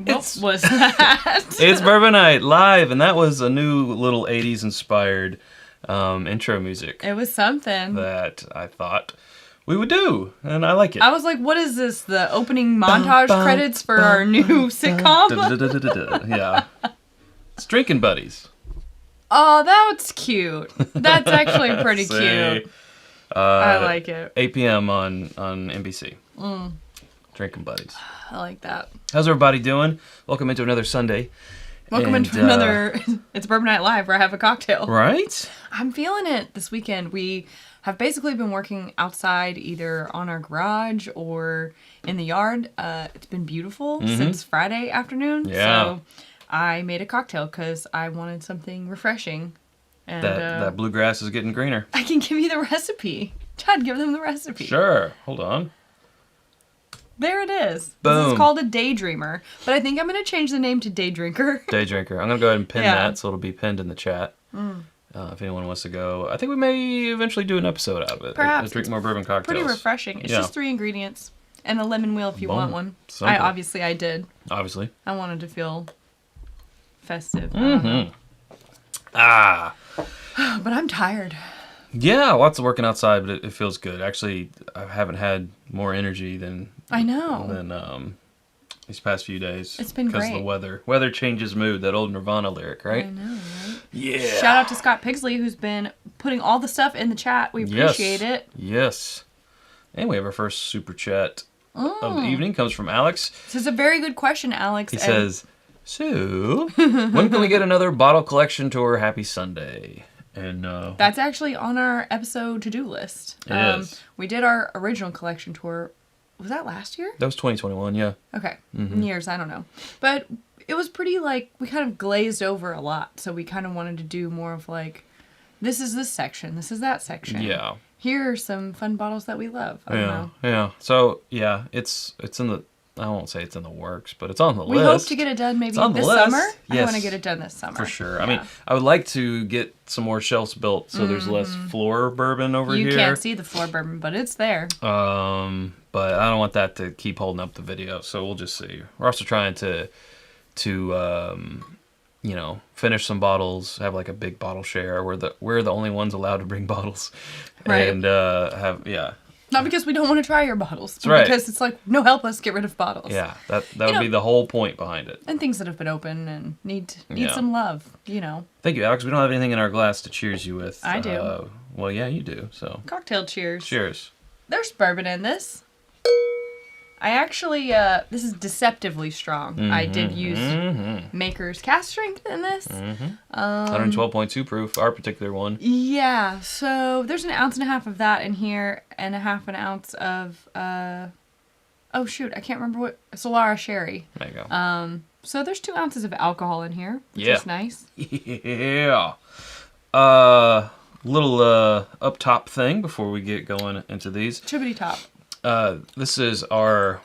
What was that? It's Bourbon Night live, and that was a new little 80s inspired intro music. It was something that I thought we would do, and I like it. I was like, what is this? The opening montage credits for our new sitcom? Yeah. It's Drinking Buddies. Oh, that's cute. That's actually pretty cute. I like it. 8 p.m. on NBC. Drinking Buddies. I like that. How's everybody doing? Welcome into another Sunday. Welcome into another It's Bourbon Night Live where I have a cocktail. Right? I'm feeling it this weekend. We have basically been working outside either on our garage or in the yard. It's been beautiful since Friday afternoon. Yeah. So I made a cocktail because I wanted something refreshing. And that bluegrass is getting greener. I can give you the recipe. Chad, give them the recipe. Sure. Hold on. There it is. Boom. This is called a Daydreamer. But I think I'm going to change the name to Day Drinker. Day Drinker. I'm going to go ahead and pin that so it'll be pinned in the chat. If anyone wants to go. I think we may eventually do an episode out of it. Perhaps. Drink more bourbon cocktails. Pretty refreshing. It's just 3 ingredients. And a lemon wheel if you want one. Simple. I did. Obviously. I wanted to feel festive. But I'm tired. Yeah, lots of working outside, but it feels good. Actually, I haven't had more energy than these past few days. It's been great. Because of the weather. Weather changes mood, that old Nirvana lyric, right? I know, right? Yeah. Shout out to Scott Pigsley, who's been putting all the stuff in the chat. We appreciate it. Yes. And we have our first super chat of the evening. Comes from Alex. This is a very good question, Alex. He says, so, when can we get another bottle collection tour? Happy Sunday. And that's actually on our episode to-do list. It is. We did our original collection tour. Was that last year? That was 2021, yeah. Okay. Years, I don't know. But it was pretty, we kind of glazed over a lot. So we kind of wanted to do more of, this is this section, this is that section. Yeah. Here are some fun bottles that we love. I don't know. Yeah. So, yeah, it's in the... I won't say it's in the works, but it's on the list. We hope to get it done maybe this summer. Yes. I want to get it done this summer. For sure. Yeah. I mean, I would like to get some more shelves built so there's less floor bourbon over here. You can't see the floor bourbon, but it's there. But I don't want that to keep holding up the video, so we'll just see. We're also trying to finish some bottles, have a big bottle share. We're the only ones allowed to bring bottles. Right. And Not because we don't want to try your bottles. That's right. Because it's no, help us get rid of bottles. Yeah, that would be the whole point behind it. And things that have been open and need some love, Thank you, Alex. We don't have anything in our glass to cheers you with. I do. Well, yeah, you do. So cocktail cheers. Cheers. There's bourbon in this. I actually, this is deceptively strong. I did use Maker's Cask Strength in this. 112.2 proof, our particular one. Yeah, so there's 1.5 ounces of that in here, and 1/2 ounce of, oh shoot, I can't remember what, Solara Sherry. There you go. So there's 2 ounces of alcohol in here, which is nice. Yeah. Little up top thing before we get going into these. Chibbity top. This is our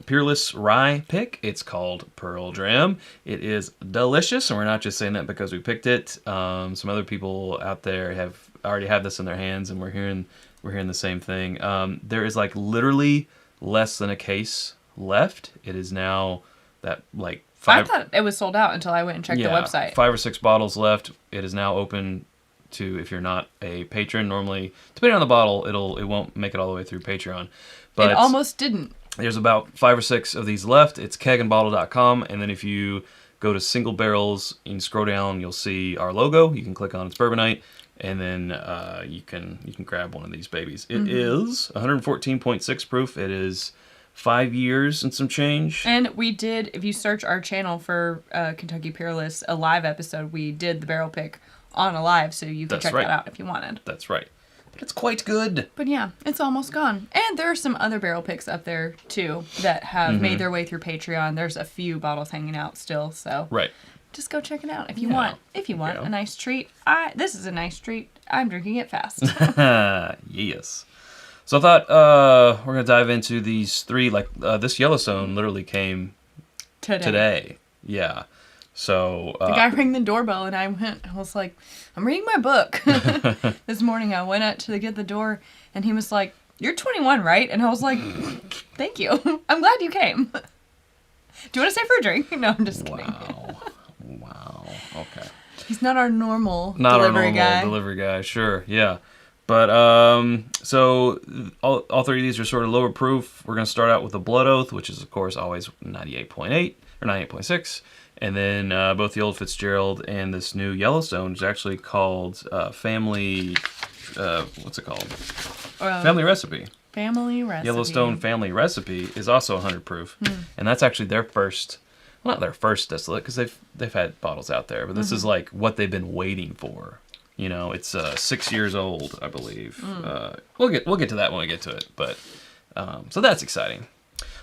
Peerless Rye pick. It's called Pearl Dram. It is delicious, and we're not just saying that because we picked it. Some other people out there already have this in their hands, and we're hearing the same thing. There is literally less than a case left. It is now that 5. I thought it was sold out until I went and checked the website. 5 or 6 bottles left. It is now open to, if you're not a patron. Normally, depending on the bottle, it won't make it all the way through Patreon. But it almost didn't. There's about 5 or 6 of these left. It's kegandbottle.com, and then if you go to single barrels and scroll down, you'll see our logo. You can click on It's Bourbon Night, and then you can grab one of these babies. It is 114.6 proof. It is 5 years and some change. And we did, if you search our channel for Kentucky Peerless, a live episode, we did the barrel pick on a live, so you can check that out if you wanted. That's right. But it's quite good. But yeah, it's almost gone. And there are some other barrel picks up there, too, that have made their way through Patreon. There's a few bottles hanging out still, so just go check it out if you want. If you want a nice treat. This is a nice treat. I'm drinking it fast. Yes. So I thought we're going to dive into these 3. This Yellowstone literally came today. Yeah. So the guy rang the doorbell, and I was like, I'm reading my book. This morning I went out to get the door, and he was like, you're 21, right? And I was like, thank you. I'm glad you came. Do you want to stay for a drink? No, I'm just kidding. Wow. Okay. He's not our normal delivery guy. Sure. Yeah. But so all three of these are sort of lower proof. We're going to start out with the Blood Oath, which is of course always 98.8 or 98.6, and then both the old Fitzgerald and this new Yellowstone is actually called Family. What's it called? Family Recipe. Family Recipe. Yellowstone Family Recipe is also 100 proof, and that's actually their first. Well, not their first distillate because they've had bottles out there, but this is like what they've been waiting for. You know, it's 6 years old, I believe. We'll get to that when we get to it, but so that's exciting.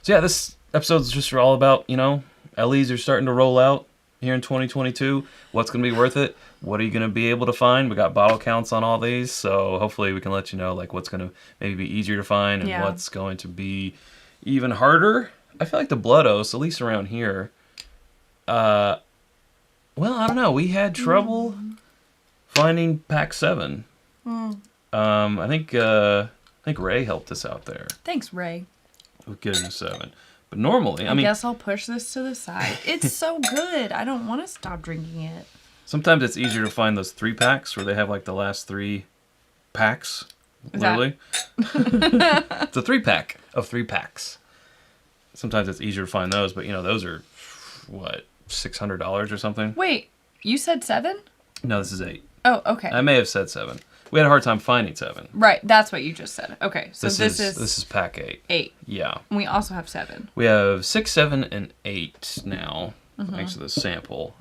So yeah, this episode's just all about, you know, Ellie's are starting to roll out here in 2022. What's going to be worth it? What are you going to be able to find? We got bottle counts on all these, so hopefully we can let you know like what's going to maybe be easier to find and what's going to be even harder. I feel like the Blood Oaths, at least around here. Well, I don't know. We had trouble finding Pack 7. I think Ray helped us out there. Thanks, Ray. We'll give him a 7. But normally, I mean, guess I'll push this to the side. It's so good. I don't want to stop drinking it. Sometimes it's easier to find those 3-packs where they have like the last 3 packs. Literally. It's a 3-pack of 3 packs. Sometimes it's easier to find those, but you know, those are what, $600 or something? Wait, you said 7? No, this is 8. Oh, okay. I may have said 7. We had a hard time finding 7. Right, that's what you just said. Okay, so this is pack 8. 8. Yeah. And we also have 7. We have 6, 7, and 8 now, thanks to the sample.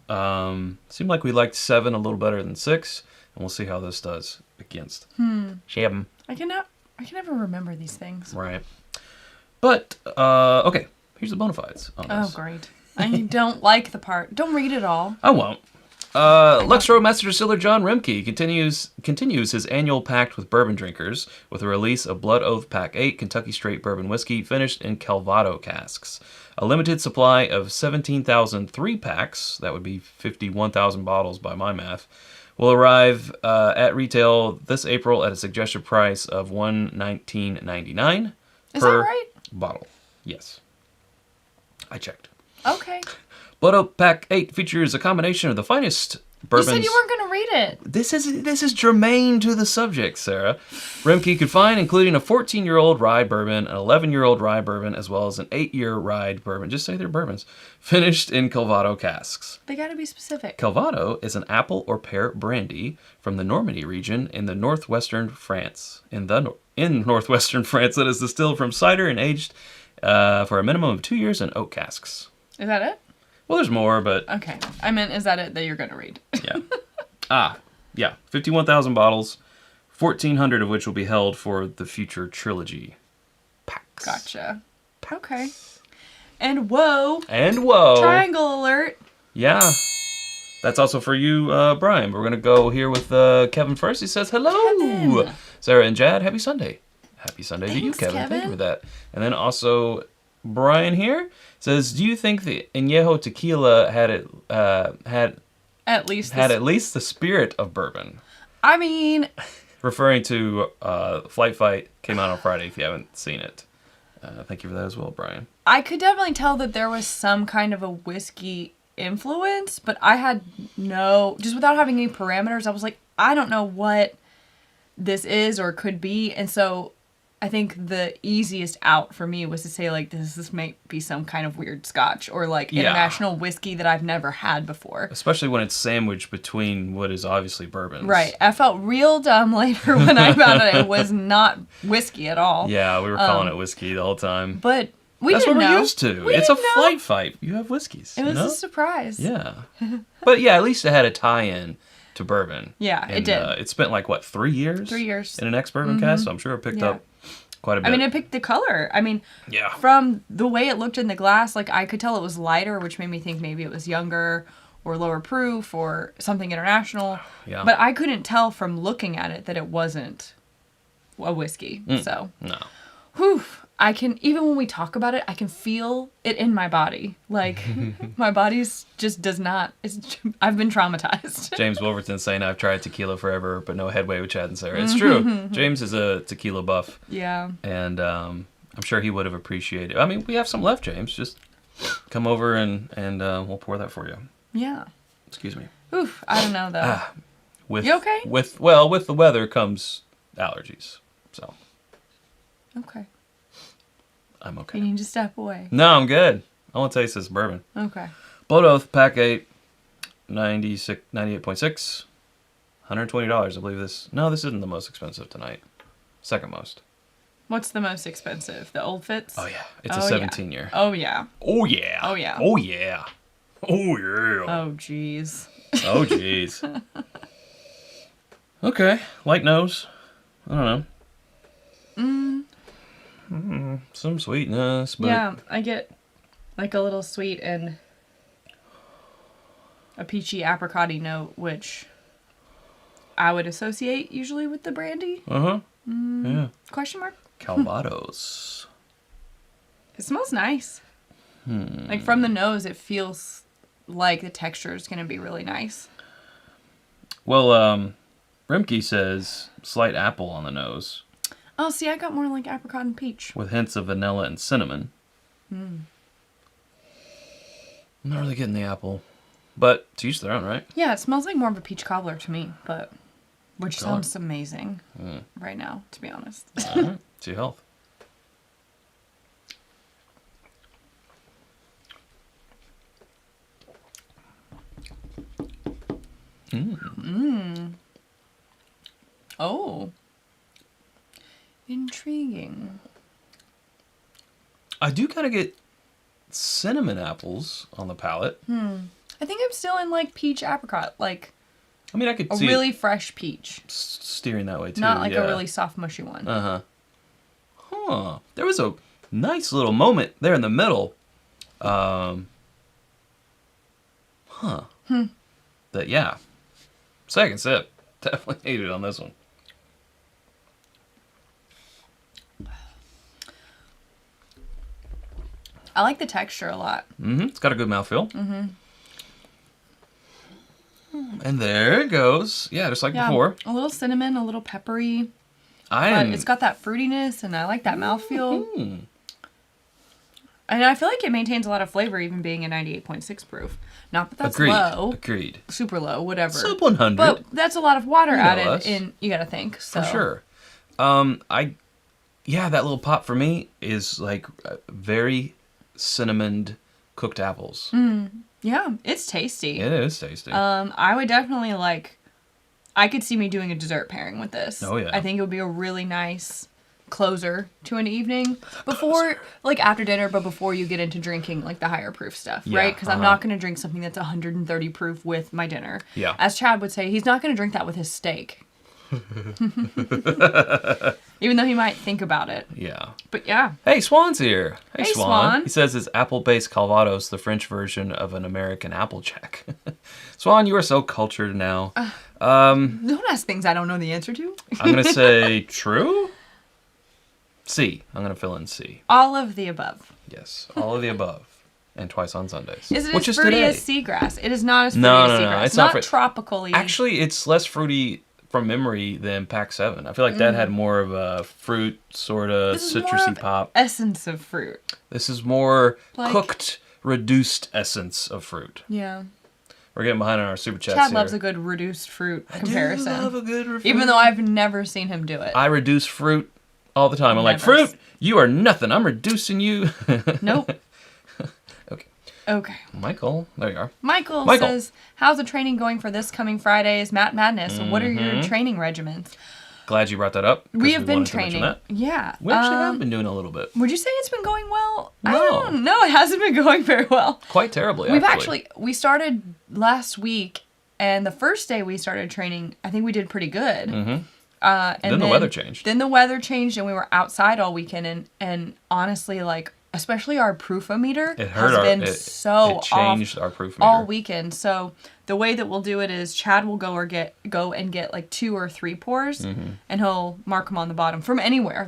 Seemed like we liked 7 a little better than 6, and we'll see how this does against 7. I can never remember these things. Right. But okay, here's the bona fides on this. Oh, great. I don't like the part. Don't read it all. I won't. Lux Row Master Distiller John Remke continues his annual pact with bourbon drinkers with the release of Blood Oath Pack 8 Kentucky Straight Bourbon Whiskey finished in Calvados casks. A limited supply of 17,000 3-packs, that would be 51,000 bottles by my math, will arrive at retail this April at a suggested price of $119.99 per bottle. Yes. I checked. Okay. Blood Oath Pack 8 features a combination of the finest bourbons. You said you weren't going to read it. This is germane to the subject, Sarah. Remke could find, including a 14-year-old rye bourbon, an 11-year-old rye bourbon, as well as an 8-year rye bourbon. Just say they're bourbons. Finished in Calvados casks. They got to be specific. Calvados is an apple or pear brandy from the Normandy region in the northwestern France. In northwestern France, that is distilled from cider and aged for a minimum of 2 years in oak casks. Is that it? Well, there's more, but... Okay. I meant, is that it that you're going to read? Yeah. Yeah. 51,000 bottles, 1,400 of which will be held for the future trilogy packs. Gotcha. Okay. And whoa. Triangle alert. Yeah. That's also for you, Brian. We're going to go here with Kevin first. He says, hello. Kevin. Sarah and Jad, happy Sunday. Happy Sunday to you, Kevin. Thank you for that. And then also... Brian here says, "Do you think the Añejo tequila had at least the spirit of bourbon?" I mean, referring to Flight Fight, came out on Friday. If you haven't seen it, thank you for that as well, Brian. I could definitely tell that there was some kind of a whiskey influence, but I had just without having any parameters, I was like, I don't know what this is or could be, and so. I think the easiest out for me was to say, like, this might be some kind of weird scotch or, like, international whiskey that I've never had before. Especially when it's sandwiched between what is obviously bourbon. Right. I felt real dumb later when I found out it was not whiskey at all. Yeah, we were calling it whiskey the whole time. But That's didn't what know. We're used to. It's a Flight Fight. You have whiskeys. It was a surprise. Yeah. But, yeah, at least it had a tie-in to bourbon. Yeah, and, it did. It spent, like, what, 3 years? 3 years. In an ex-bourbon cast, so I'm sure it picked up quite a bit. I mean, it picked the color. I mean, from the way it looked in the glass, like, I could tell it was lighter, which made me think maybe it was younger or lower proof or something international. Yeah. But I couldn't tell from looking at it that it wasn't a whiskey. So. No. Whew. I can, even when we talk about it, I can feel it in my body. Like, my body's just does not, I've been traumatized. James Wolverton saying, I've tried tequila forever, but no headway with Chad and Sarah. It's true. James is a tequila buff. Yeah. And I'm sure he would have appreciated it. I mean, we have some left, James. Just come over and we'll pour that for you. Yeah. Excuse me. Oof, I don't know though. You okay? With the weather comes allergies. So. Okay. I'm okay. You need to step away. No, I'm good. I want to taste this bourbon. Okay. Blood Oath Pack 8, 98.6, $120. I believe this. No, this isn't the most expensive tonight. Second most. What's the most expensive? The Old Fitz? Oh yeah, it's a 17-year. Oh yeah. Oh yeah. Oh yeah. Oh yeah. Oh yeah. Oh jeez. Oh jeez. Okay, light nose. I don't know. Some sweetness, but yeah, I get like a little sweet and a peachy apricot-y note, which I would associate usually with the brandy. Yeah. Question mark? Calvados. It smells nice. Like from the nose, it feels like the texture is going to be really nice. Well, Rimke says slight apple on the nose. Oh, see, I got more like apricot and peach. With hints of vanilla and cinnamon. I'm not really getting the apple. But to each their own, right? Yeah, it smells like more of a peach cobbler to me, but which sounds amazing right now, to be honest. To your health. Oh. Intriguing. I do kind of get cinnamon apples on the palate. I think I'm still in like peach apricot, like I mean, I could a see really fresh peach. Steering that way too. Not like a really soft, mushy one. Huh. There was a nice little moment there in the middle. That, yeah. Second sip. Definitely hated on this one. I like the texture a lot. It's got a good mouthfeel. And there it goes. Yeah, just like before. A little cinnamon, a little peppery. But it's got that fruitiness, and I like that mouthfeel. And I feel like it maintains a lot of flavor, even being a 98.6 proof. Not that that's low. Agreed. Super low, whatever. Sub 100. But that's a lot of water added in, you gotta think. So. For sure. That little pop for me is like very cinnamoned cooked apples. Yeah, it's tasty. It is tasty. I would definitely I could see me doing a dessert pairing with this. Oh yeah. I think it would be a really nice closer to an evening before, after dinner, but before you get into drinking the higher proof stuff, right? Because I'm not going to drink something that's 130 proof with my dinner. Yeah. As Chad would say, he's not going to drink that with his steak. Even though he might think about it. Yeah. But yeah. Hey, Swan's here. Hey, Swan. He says it's apple-based Calvados, the French version of an American Applejack. Swan, you are so cultured now. Don't ask things I don't know the answer to. I'm going to say true? C. I'm going to fill in C. All of the above. Yes, all of the above. And twice on Sundays. Is it as fruity as seagrass? It is not as fruity as seagrass. It's not tropically. Actually, it's less fruity from memory than Pack 7. I feel like that had more of a fruit, sort of citrusy pop. Essence of fruit. This is more cooked, reduced essence of fruit. Yeah. We're getting behind on our super chats Chad here. loves a good reduced fruit comparison. I do love a good fruit. Even though I've never seen him do it. I reduce fruit all the time. I'm like, fruit, you are nothing. I'm reducing you. Nope. Okay. Michael, there you are. Michael says, how's the training going for this coming Friday's Matt Madness? What are your training regimens? Glad you brought that up. We have been training. Yeah. We actually have been doing a little bit. Would you say it's been going well? No. I don't know. It hasn't been going very well. Quite terribly, We started last week, and the first day we started training, I think we did pretty good. And then the weather changed. Then the weather changed, and we were outside all weekend, and honestly, especially our proofometer has been so changed off our proofometer all weekend. So the way that we'll do it is Chad will go and get 2 or 3 pours, and he'll mark them on the bottom from anywhere.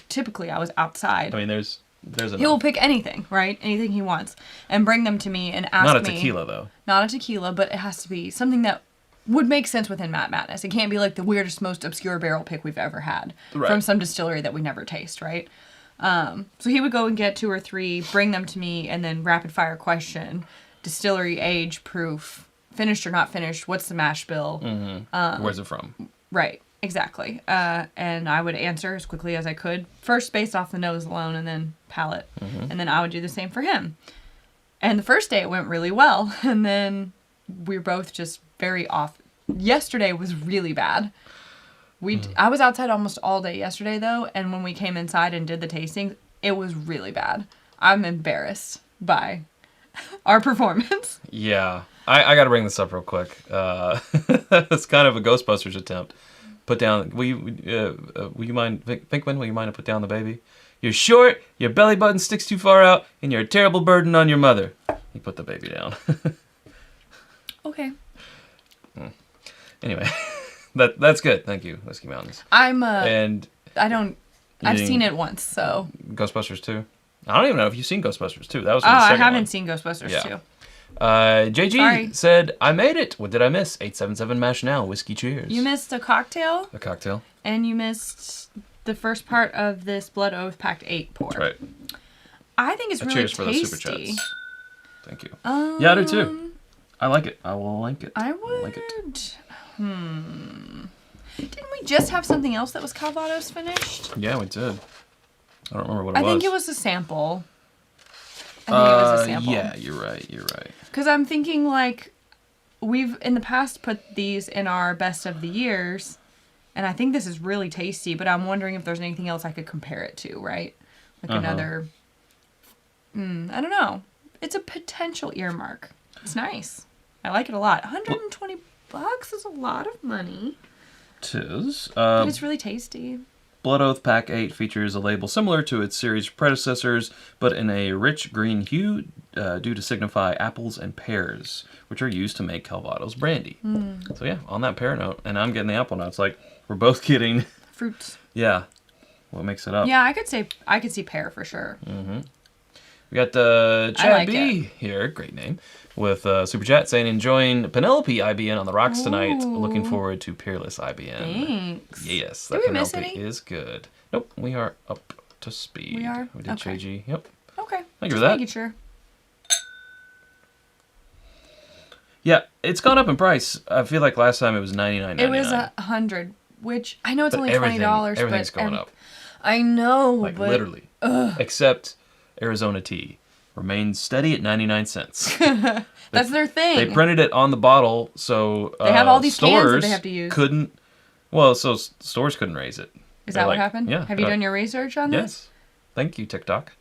Typically I was outside. I mean, there's enough. He will pick anything, right? Anything he wants, and bring them to me and ask me. Not a tequila though. Not a tequila, but it has to be something that would make sense within Matt Madness. It can't be the weirdest, most obscure barrel pick we've ever had from some distillery that we never taste, right? So he would go and get 2 or 3, bring them to me, and then rapid fire question, distillery, age, proof, finished or not finished, what's the mash bill? Where's it from? Right, exactly. And I would answer as quickly as I could, first based off the nose alone, and then palate. And then I would do the same for him. And the first day it went really well, and then we were both just very off. Yesterday was really bad. I was outside almost all day yesterday, though, and when we came inside and did the tasting, it was really bad. I'm embarrassed by our performance. Yeah. I got to bring this up real quick. It's kind of a Ghostbusters attempt. Put down... Will you mind... Pinkman, will you mind to put down the baby? You're short, your belly button sticks too far out, and you're a terrible burden on your mother. You put the baby down. Okay. Anyway... That's good. Thank you, Whiskey Mountains. I've seen it once, so. Ghostbusters 2? I don't even know if you've seen Ghostbusters 2. That was I haven't seen Ghostbusters 2. JG Sorry. said, I made it. What did I miss? 877 Mash Now. Whiskey cheers. You missed a cocktail. A cocktail. And you missed the first part of this Blood Oath Pact 8 pour. That's right. I think it's really cheers tasty. for the super chats. Thank you. Yeah, I do too. I like it. I will like it. I would. Like it. Didn't we just have something else that was Calvados finished? Yeah, we did. I don't remember what it was. I think it was a sample. Yeah, you're right. Because I'm thinking, like, we've in the past put these in our best of the years, and I think this is really tasty, but I'm wondering if there's anything else I could compare it to, right? Like another... I don't know. It's a potential earmark. It's nice. I like it a lot. $120 is a lot of money. Tis. But it's really tasty. Blood Oath Pack 8 features a label similar to its series predecessors, but in a rich green hue due to signify apples and pears, which are used to make Calvados brandy. So yeah, on that pear note, and I'm getting the apple notes, like we're both getting... Fruits. Yeah. What makes it up? Yeah, I could see pear for sure. We got Chad B here, great name, with Super Chat saying, enjoying Penelope IBN on the rocks tonight. Looking forward to Peerless IBN. Thanks. Yes, Did that we miss Penelope any? is good. Nope, we are up to speed. We are? We did Okay. JG. Yep. Okay. Thank you Just for that. making sure. Yeah, it's gone up in price. I feel like last time it was $99.99. It was $100, which I know it's only $20, everything's but going up. I know, Like but literally. Except Arizona tea remains steady at 99 cents. that's their thing. They printed it on the bottle, so they have all these cans that stores they have to use. Stores couldn't raise it. Is that what happened? Yeah. Have you done your research on this? Yes. Thank you, TikTok.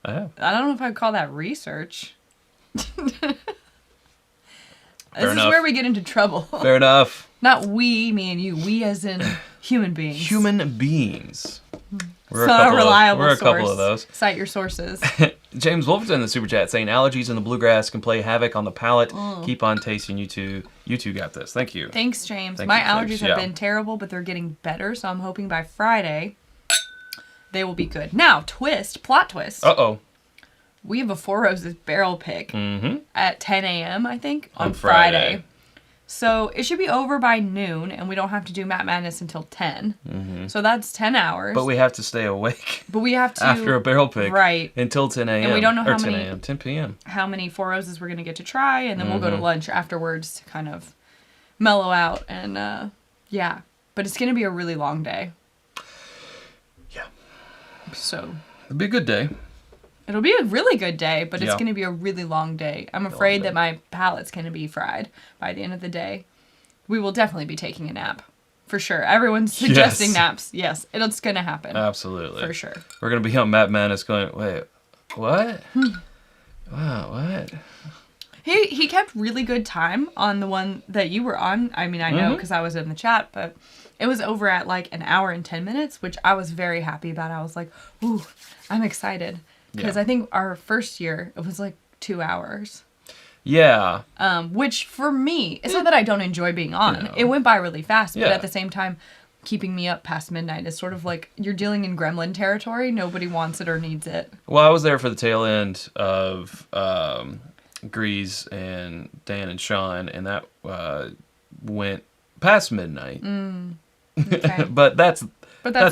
I have. I don't know if I'd call that research. This enough. is where we get into trouble. Fair enough. Not we, me and you. We as in human beings. Human beings. We're So reliable We're a source. couple of those. Cite your sources. James Wolf's in the super chat saying allergies in the bluegrass can play havoc on the palate. Keep on tasting. You two got this. Thank you. Thanks, James. Thank My you, allergies James. have been terrible, but they're getting better, so I'm hoping by Friday they will be good. Now, plot twist. Uh-oh. We have a Four Roses barrel pick at 10 a.m., I think, on Friday. So it should be over by noon, and we don't have to do Matt Madness until 10. So that's 10 hours. But we have to stay awake. But we have to... After a barrel pick. Right. Until 10 a.m. And we don't know how 10 many... a.m., 10 p.m. How many Four Roses we're going to get to try, and then we'll go to lunch afterwards to kind of mellow out. And, yeah. But it's going to be a really long day. Yeah. So... It'll be a good day. It'll be a really good day, but it's going to be a really long day. I'm afraid that my palate's going to be fried by the end of the day. We will definitely be taking a nap. For sure. Everyone's suggesting naps. Yes, it's going to happen. Absolutely. For sure. We're going to be on Matt Madness going, wait, what? Wow, what? He kept really good time on the one that you were on. I mean, I know because I was in the chat, but it was over at like an hour and 10 minutes, which I was very happy about. I was like, ooh, I'm excited. Because I think our first year, it was like 2 hours. Yeah. Which for me, it's not that I don't enjoy being on. No. It went by really fast, but at the same time, keeping me up past midnight is sort of like you're dealing in gremlin territory. Nobody wants it or needs it. Well, I was there for the tail end of Grease and Dan and Sean, and that went past midnight. Okay. but that's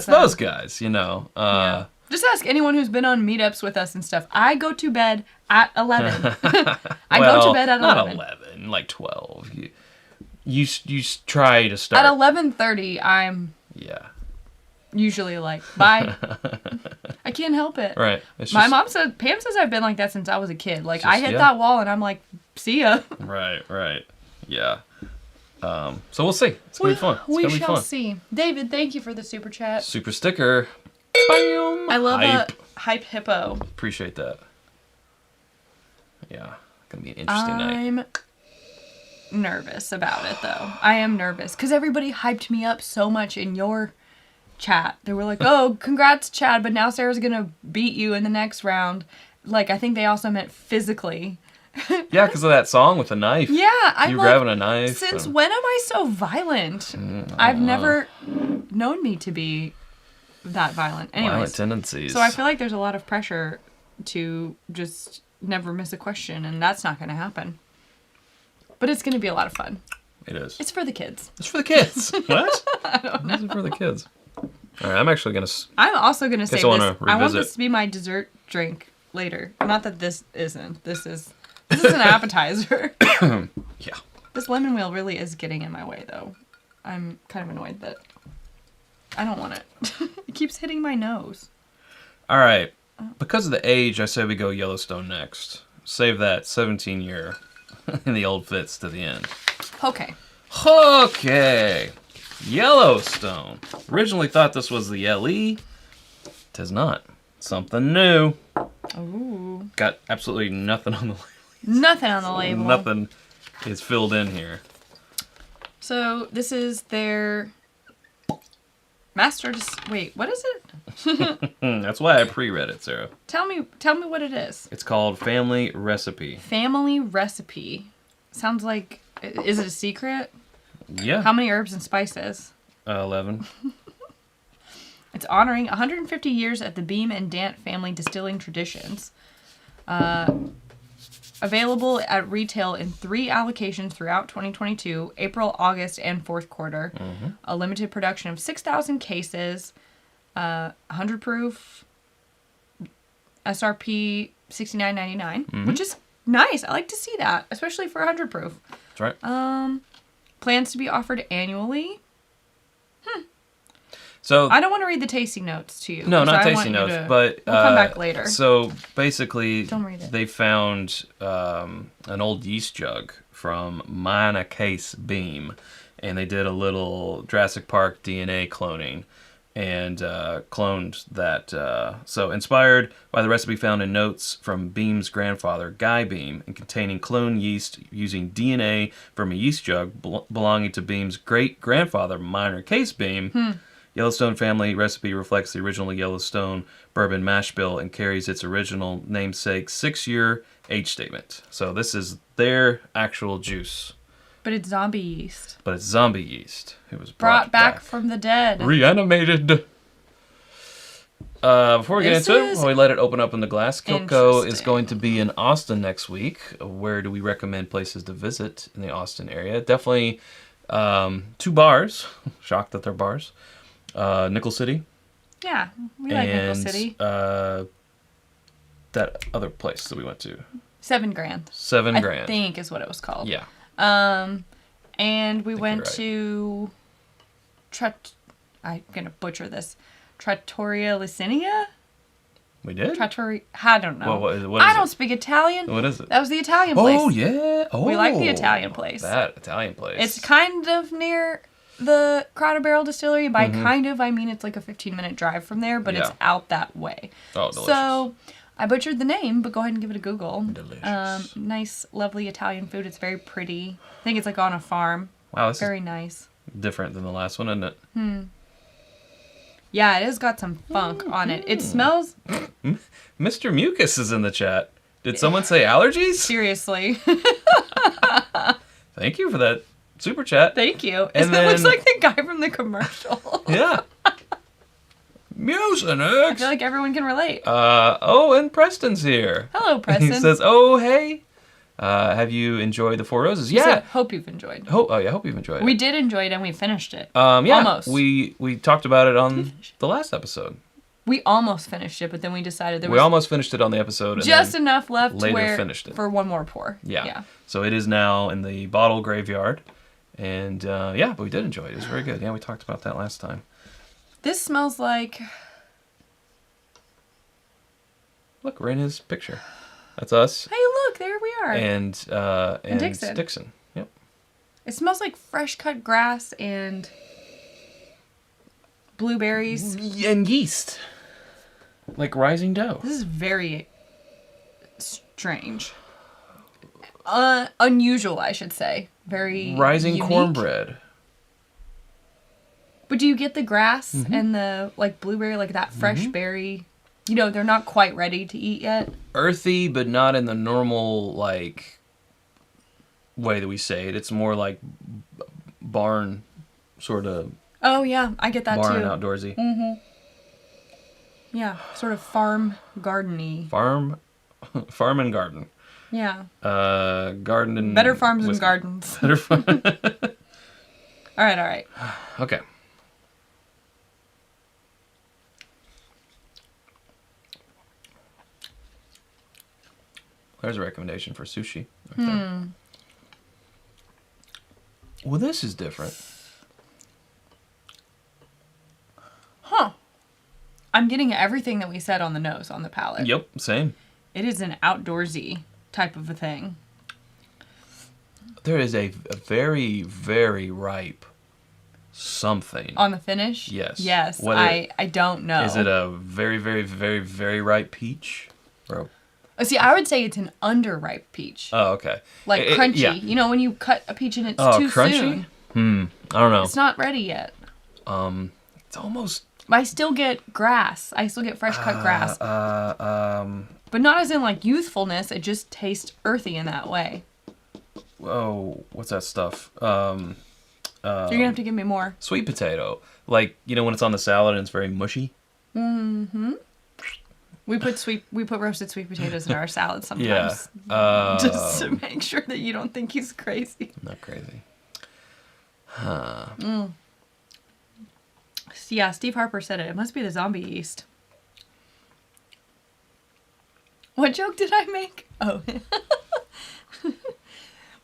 those guys, you know. Just ask anyone who's been on meetups with us and stuff. I go to bed at 11. I well, go to bed at 11. Not 11, like 12. You try to start. At 11:30, I'm usually like, bye. I can't help it. Right. Pam says I've been like that since I was a kid. Like, I hit that wall and I'm like, see ya. Right. Yeah. So we'll see. It's going to be fun. We shall see. David, thank you for the super chat. Super sticker. Bam! I love a hype hippo. Appreciate that. Yeah. Going to be an interesting night. I'm nervous about it, though. I am nervous because everybody hyped me up so much in your chat. They were like, oh, congrats, Chad, but now Sarah's going to beat you in the next round. Like, I think they also meant physically. Yeah, because of that song with the knife. Yeah, I'm grabbing a knife. Since when am I so violent? I've never known me to be that violent. Anyways, violent tendencies. So I feel like there's a lot of pressure to just never miss a question, and that's not going to happen. But it's going to be a lot of fun. It is. It's for the kids. It's for the kids. What? I don't know. It's for the kids. All right, I'm actually going to... I'm also going to say this. I want this to be my dessert drink later. Not that this isn't. This is an appetizer. Yeah. This lemon wheel really is getting in my way, though. I'm kind of annoyed that I don't want it. It keeps hitting my nose. All right. Because of the age, I say we go Yellowstone next. Save that 17-year in the old Fitz to the end. Okay. Yellowstone. Originally thought this was the LE. Tis not. Something new. Ooh. Got absolutely nothing on the label. Nothing on the label. Nothing is filled in here. So this is their wait, what is it? That's why I pre-read it, Sarah. Tell me what it is. It's called Family Recipe. Family Recipe. Sounds like, is it a secret? Yeah. How many herbs and spices? 11. It's honoring 150 years of the Beam and Dant family distilling traditions. Available at retail in 3 allocations throughout 2022, April, August, and fourth quarter. Mm-hmm. A limited production of 6,000 cases, 100 proof, SRP $69.99, which is nice. I like to see that, especially for 100 proof. That's right. Plans to be offered annually. So I don't want to read the tasting notes to you. No, not tasting notes, but we'll come back later. So basically, don't read it. They found an old yeast jug from Minor Case Beam, and they did a little Jurassic Park DNA cloning and cloned that. So inspired by the recipe found in notes from Beam's grandfather, Guy Beam, and containing clone yeast using DNA from a yeast jug belonging to Beam's great-grandfather, Minor Case Beam. Yellowstone Family Recipe reflects the original Yellowstone bourbon mash bill and carries its original namesake 6-year age statement. So this is their actual juice. But it's zombie yeast. It was brought back from the dead. Reanimated. Before we get into it, while we let it open up in the glass, Kilco is going to be in Austin next week. Where do we recommend places to visit in the Austin area? Definitely 2 bars. Shocked that they're bars. Nickel City. Yeah, we like Nickel City. That other place that we went to. 7 Grand. 7 Grand. I think is what it was called. Yeah. And we went to I'm gonna butcher this. Trattoria Licinia? We did? I don't know. What is I don't speak Italian. What is it? That was the Italian place. Oh, yeah. Oh, we like the Italian place. That Italian place. It's kind of near the Crowder Barrel Distillery. By kind of, I mean it's like a 15-minute drive from there, but it's out that way. Oh, delicious. So I butchered the name, but go ahead and give it a Google. Delicious. Nice, lovely Italian food. It's very pretty. I think it's like on a farm. Wow, this very is nice. Different than the last one, isn't it? Yeah, it has got some funk on it. It smells... Mr. Mucus is in the chat. Did someone say allergies? Seriously. Thank you for that super chat. Thank you. It looks like the guy from the commercial. Yeah. Mucinex. I feel like everyone can relate. And Preston's here. Hello, Preston. He says, oh, hey. Have you enjoyed the 4 Roses? Yeah. Hope you've enjoyed. Hope you've enjoyed it. We did enjoy it and we finished it. Yeah. Almost. We talked about it on the last episode. We almost finished it, but then we decided we almost finished it on the episode. And just enough left later finished it for one more pour. Yeah. So it is now in the bottle graveyard. And but we did enjoy it. It was very good. Yeah, we talked about that last time. This smells like... Look, we're in his picture. That's us. Hey, look, there we are. And Dixon. Yep. It smells like fresh cut grass and blueberries. And yeast. Like rising dough. This is very strange. Unusual, I should say. Very rising unique. Cornbread. But do you get the grass and the like blueberry, like that fresh berry? You know, they're not quite ready to eat yet. Earthy, but not in the normal like way that we say it. It's more like barn sort of. Oh yeah, I get that barn too. Barn outdoorsy. Mm-hmm. Yeah, sort of farm garden-y. Farm and garden. Yeah. Garden and better farms whiskey. and gardens. Better farm. All right. Okay. There's a recommendation for sushi. Right there. Well, this is different. Huh. I'm getting everything that we said on the nose, on the palate. Yep, same. It is an outdoorsy type of a thing. There is a very, very ripe something. On the finish? Yes. Yes, I don't know. Is it a very, very, very, very ripe peach? Or see, I would say it's an underripe peach. Oh, okay. Like crunchy. Yeah. You know, when you cut a peach and it's too crunchy? soon. I don't know. It's not ready yet. It's almost... I still get grass. I still get fresh cut grass. But not as in like youthfulness. It just tastes earthy in that way. Oh, what's that stuff? You're gonna have to give me more. Sweet potato. Like, you know when it's on the salad and it's very mushy? Mm-hmm. We put roasted sweet potatoes in our salad sometimes. Yeah. Just to make sure that you don't think he's crazy. Not crazy. Yeah, Steve Harper said it. It must be the zombie yeast. What joke did I make? Oh.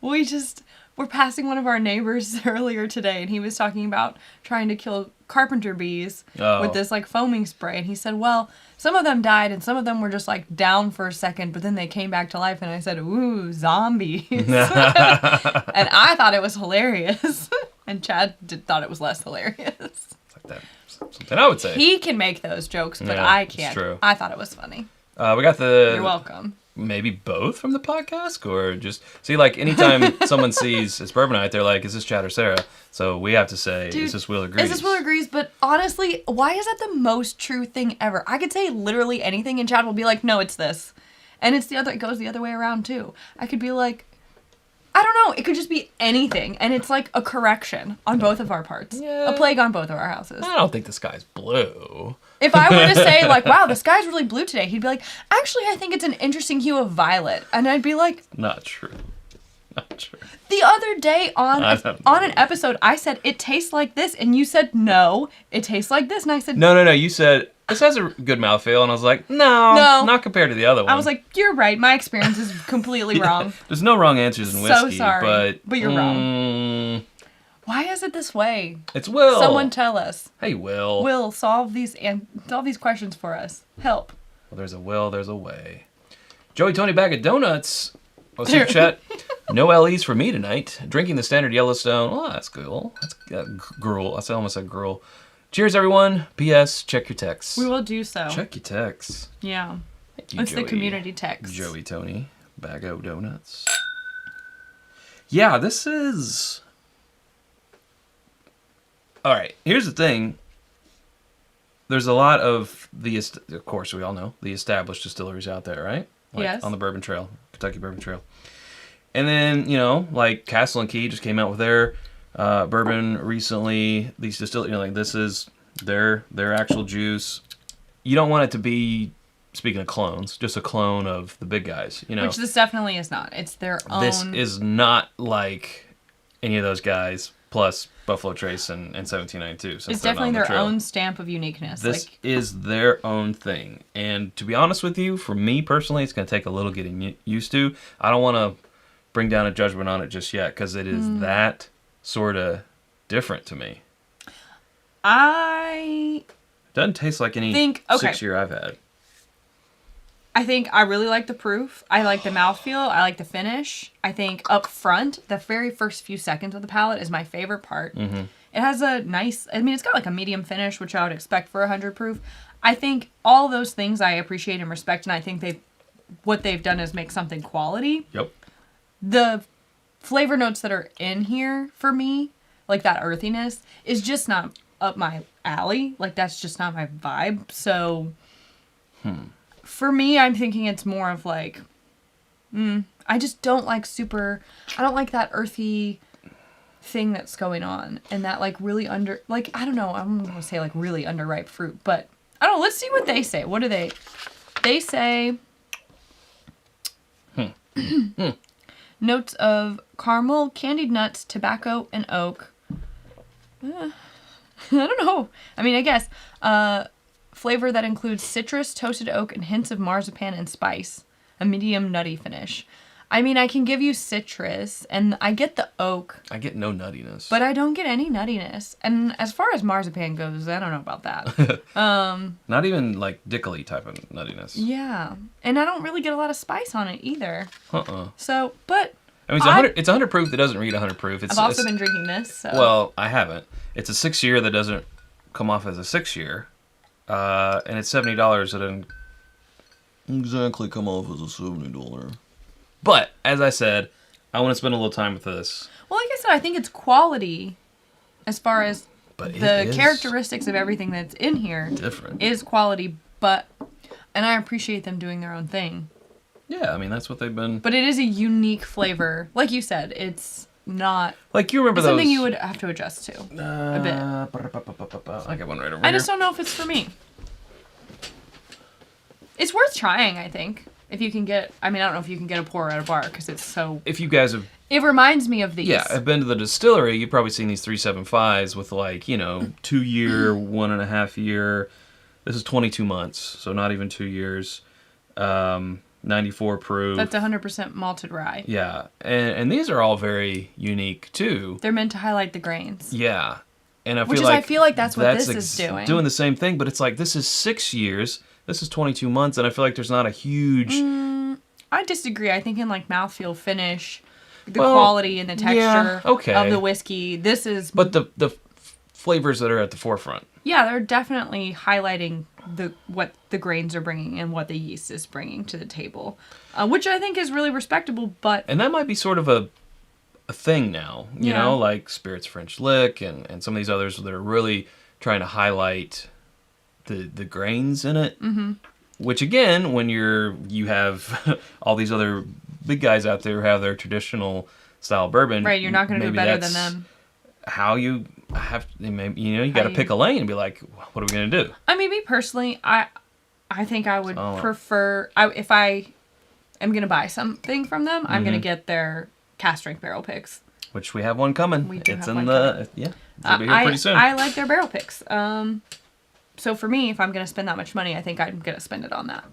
We're passing one of our neighbors earlier today, and he was talking about trying to kill carpenter bees with this like foaming spray. And he said, well, some of them died and some of them were just like down for a second, but then they came back to life. And I said, ooh, zombies. And I thought it was hilarious. And Chad thought it was less hilarious. Like that. Something I would say. He can make those jokes, but yeah, I can't. It's true. I thought it was funny. We got the... You're welcome. Maybe both from the podcast, or just... See, like, anytime someone sees It's Bourbonnight, they're like, is this Chad or Sarah? So we have to say, dude, is this Will or Grease? Is this Will or Grease? But honestly, why is that the most true thing ever? I could say literally anything, and Chad will be like, no, it's this. And it goes the other way around, too. I could be like... I don't know. It could just be anything. And it's like a correction on both of our parts. Yeah. A plague on both of our houses. I don't think the sky's blue. If I were to say, like, wow, the sky's really blue today, he'd be like, actually, I think it's an interesting hue of violet. And I'd be like... Not true. Not true. The other day on an episode, I said, it tastes like this. And you said, no, it tastes like this. And I said... No. You said... This has a good mouthfeel, and I was like, no, not compared to the other one. I was like, you're right. My experience is completely wrong. There's no wrong answers in whiskey. So sorry, but you're wrong. Why is it this way? It's Will. Someone tell us. Hey, Will. Will, solve these questions for us. Help. Well, there's a will, there's a way. Joey Tony Bag of Donuts. What's your chat? No LEs for me tonight. Drinking the standard Yellowstone. Oh, that's cool. That's gruel. I almost said gruel. Cheers, everyone. P.S. Check your texts. We will do so. Check your texts. Yeah. You, it's Joey, the community text. Joey Tony, Bag of Donuts. Yeah, this is... All right, here's the thing. There's a lot of of course, we all know, the established distilleries out there, right? Like yes. On the Bourbon Trail, Kentucky Bourbon Trail. And then, like Castle and Key just came out with their... bourbon recently. These distilleries, like this is their actual juice. You don't want it to be, speaking of clones, just a clone of the big guys. Which this definitely is not. It's their own. This is not like any of those guys. plus Buffalo Trace and 1792. It's definitely their own stamp of uniqueness. This is their own thing. And to be honest with you, for me personally, it's going to take a little getting used to. I don't want to bring down a judgment on it just yet because it is that sort of different to me. Doesn't taste like any 6-year I've had. I think I really like the proof. I like the mouthfeel. I like the finish. I think up front, the very first few seconds of the palate is my favorite part. Mm-hmm. It has a nice, it's got like a medium finish, which I would expect for 100 proof. I think all those things I appreciate and respect, and I think what they've done is make something quality. Yep. The flavor notes that are in here for me, like that earthiness, is just not up my alley. Like, that's just not my vibe. So, for me, I'm thinking it's more of like, I just don't like I don't like that earthy thing that's going on. And that, like, really I don't know, I'm going to say, like, really underripe fruit. But, I don't know, let's see what they say. What do they say, notes of caramel, candied nuts, tobacco, and oak. I don't know. I guess. Flavor that includes citrus, toasted oak, and hints of marzipan and spice. A medium nutty finish. I can give you citrus, and I get the oak. I get no nuttiness. But I don't get any nuttiness. And as far as marzipan goes, I don't know about that. Not even, like, Dickley type of nuttiness. Yeah. And I don't really get a lot of spice on it either. So, but... it's 100 proof that doesn't read 100 proof. I've also been drinking this, so... Well, I haven't. It's a 6-year that doesn't come off as a 6-year. And it's $70. It doesn't exactly come off as a $70. But, as I said, I want to spend a little time with this. Well, like I said, I think it's quality as far as the characteristics of everything that's in here. Different. Is quality, and I appreciate them doing their own thing. Yeah, that's what they've been. But it is a unique flavor. Like you said, it's not... Like, you remember those... something you would have to adjust to a bit. I got one right over here. I just don't know if it's for me. It's worth trying, I think. If you can get... I don't know if you can get a pour at a bar, because it's so... If you guys have... It reminds me of these. Yeah, I've been to the distillery. You've probably seen these 375s with, 2-year, 1.5-year. This is 22 months, so not even 2 years. 94 proof. That's 100% malted rye. Yeah, and these are all very unique too. They're meant to highlight the grains. Yeah, and I feel like that's what this is doing. Doing the same thing, but it's like this is 6 years. This is 22 months, and I feel like there's not a huge... I disagree. I think in mouthfeel, finish, the quality and the texture of the whiskey, this is... But the flavors that are at the forefront. Yeah, they're definitely highlighting what the grains are bringing and what the yeast is bringing to the table, which I think is really respectable. And that might be sort of a thing now, you know, like Spirit's French Lick and some of these others that are really trying to highlight the grains in it. Mm-hmm. Which again, when you have all these other big guys out there who have their traditional style bourbon, right? You're not going to do better than them. How you have, you got to pick a lane and be like, what are we going to do? Me personally, I think I would prefer, if I am going to buy something from them, I'm going to get their cask strength barrel picks. Which we have one coming. We do it's have in one the, coming. yeah, it'll be here pretty soon. I like their barrel picks. So for me, if I'm going to spend that much money, I think I'm going to spend it on that.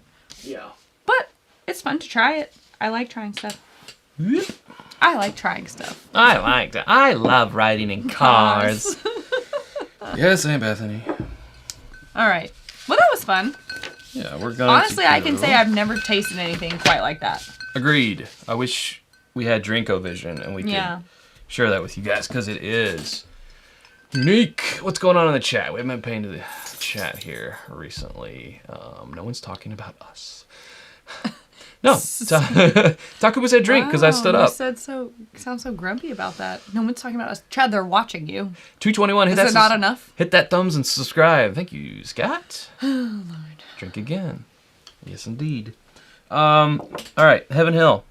Yeah. But it's fun to try it. I like trying stuff. I like trying stuff. I love riding in cars. Yes, Aunt Bethany. All right. Well, that was fun. Yeah, we're going Honestly, I can say I've never tasted anything quite like that. Agreed. I wish we had Drinkovision and we could share that with you guys because it is unique. What's going on in the chat? We haven't been paying to the chat here recently. No one's talking about us. No, Takuba said drink because I stood up. You sound so grumpy about that. No one's talking about us. Chad, they're watching you. 221. Is it not enough? Hit that thumbs and subscribe. Thank you, Scott. Oh, Lord. Drink again. Yes, indeed. All right, Heaven Hill.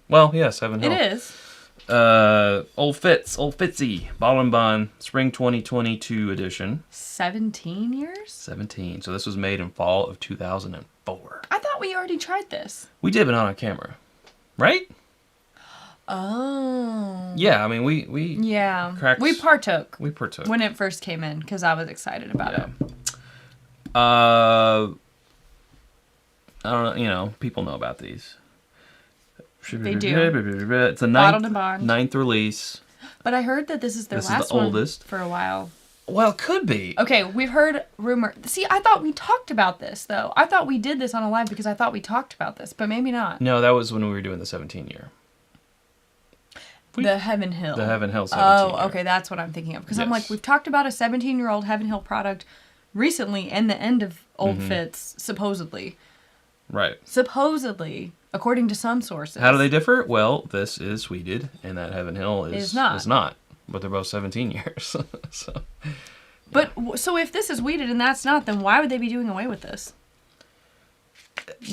Well, yes, Heaven Hill. It is. Old Fitzy, Ball & Bond, Spring 2022 edition. 17 years? 17. So this was made in fall of 2004. I thought we already tried this. We did, but not on camera. Right? Oh. Yeah, I mean, we cracked, we partook. We partook. When it first came in, because I was excited about it. I don't know, people know about these. They do. It's a ninth release. But I heard that this is their last one oldest. For a while. Well, it could be. Okay, we've heard rumor. See, I thought we talked about this, though. I thought we did this on a live because I thought we talked about this, but maybe not. No, that was when we were doing the 17-year. The Heaven Hill. The Heaven Hill 17-year. Oh, okay, that's what I'm thinking of. Because I'm like, we've talked about a 17-year-old Heaven Hill product recently and the end of Old Fitz, supposedly. Right. Supposedly, according to some sources. How do they differ? Well, this is wheated, and that Heaven Hill is not. But they're both 17 years. So. But, so if this is wheated and that's not, then why would they be doing away with this?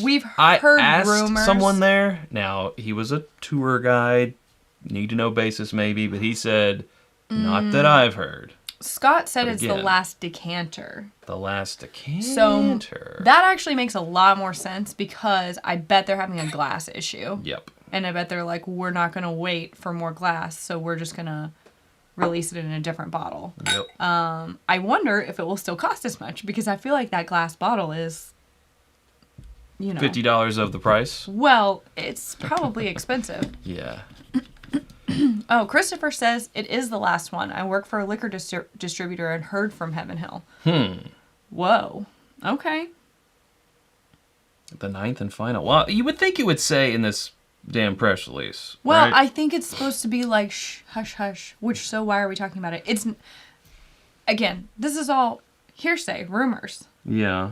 We've heard asked rumors. Someone there. Now, he was a tour guide, need to know basis maybe, but he said, not that I've heard. Scott said it's the last decanter. The last decanter. So that actually makes a lot more sense because I bet they're having a glass issue. Yep. And I bet they're like, we're not going to wait for more glass, so we're just going to release it in a different bottle. Yep. I wonder if it will still cost as much because I feel like that glass bottle is, $50 of the price. Well, it's probably expensive. Yeah. Oh, Christopher says it is the last one. I work for a liquor distributor and heard from Heaven Hill. Whoa. Okay. The 9th and final. Well, you would think you would say in this damn press release. Well, right? I think it's supposed to be like hush hush. So why are we talking about it? It's again, this is all hearsay, rumors. Yeah.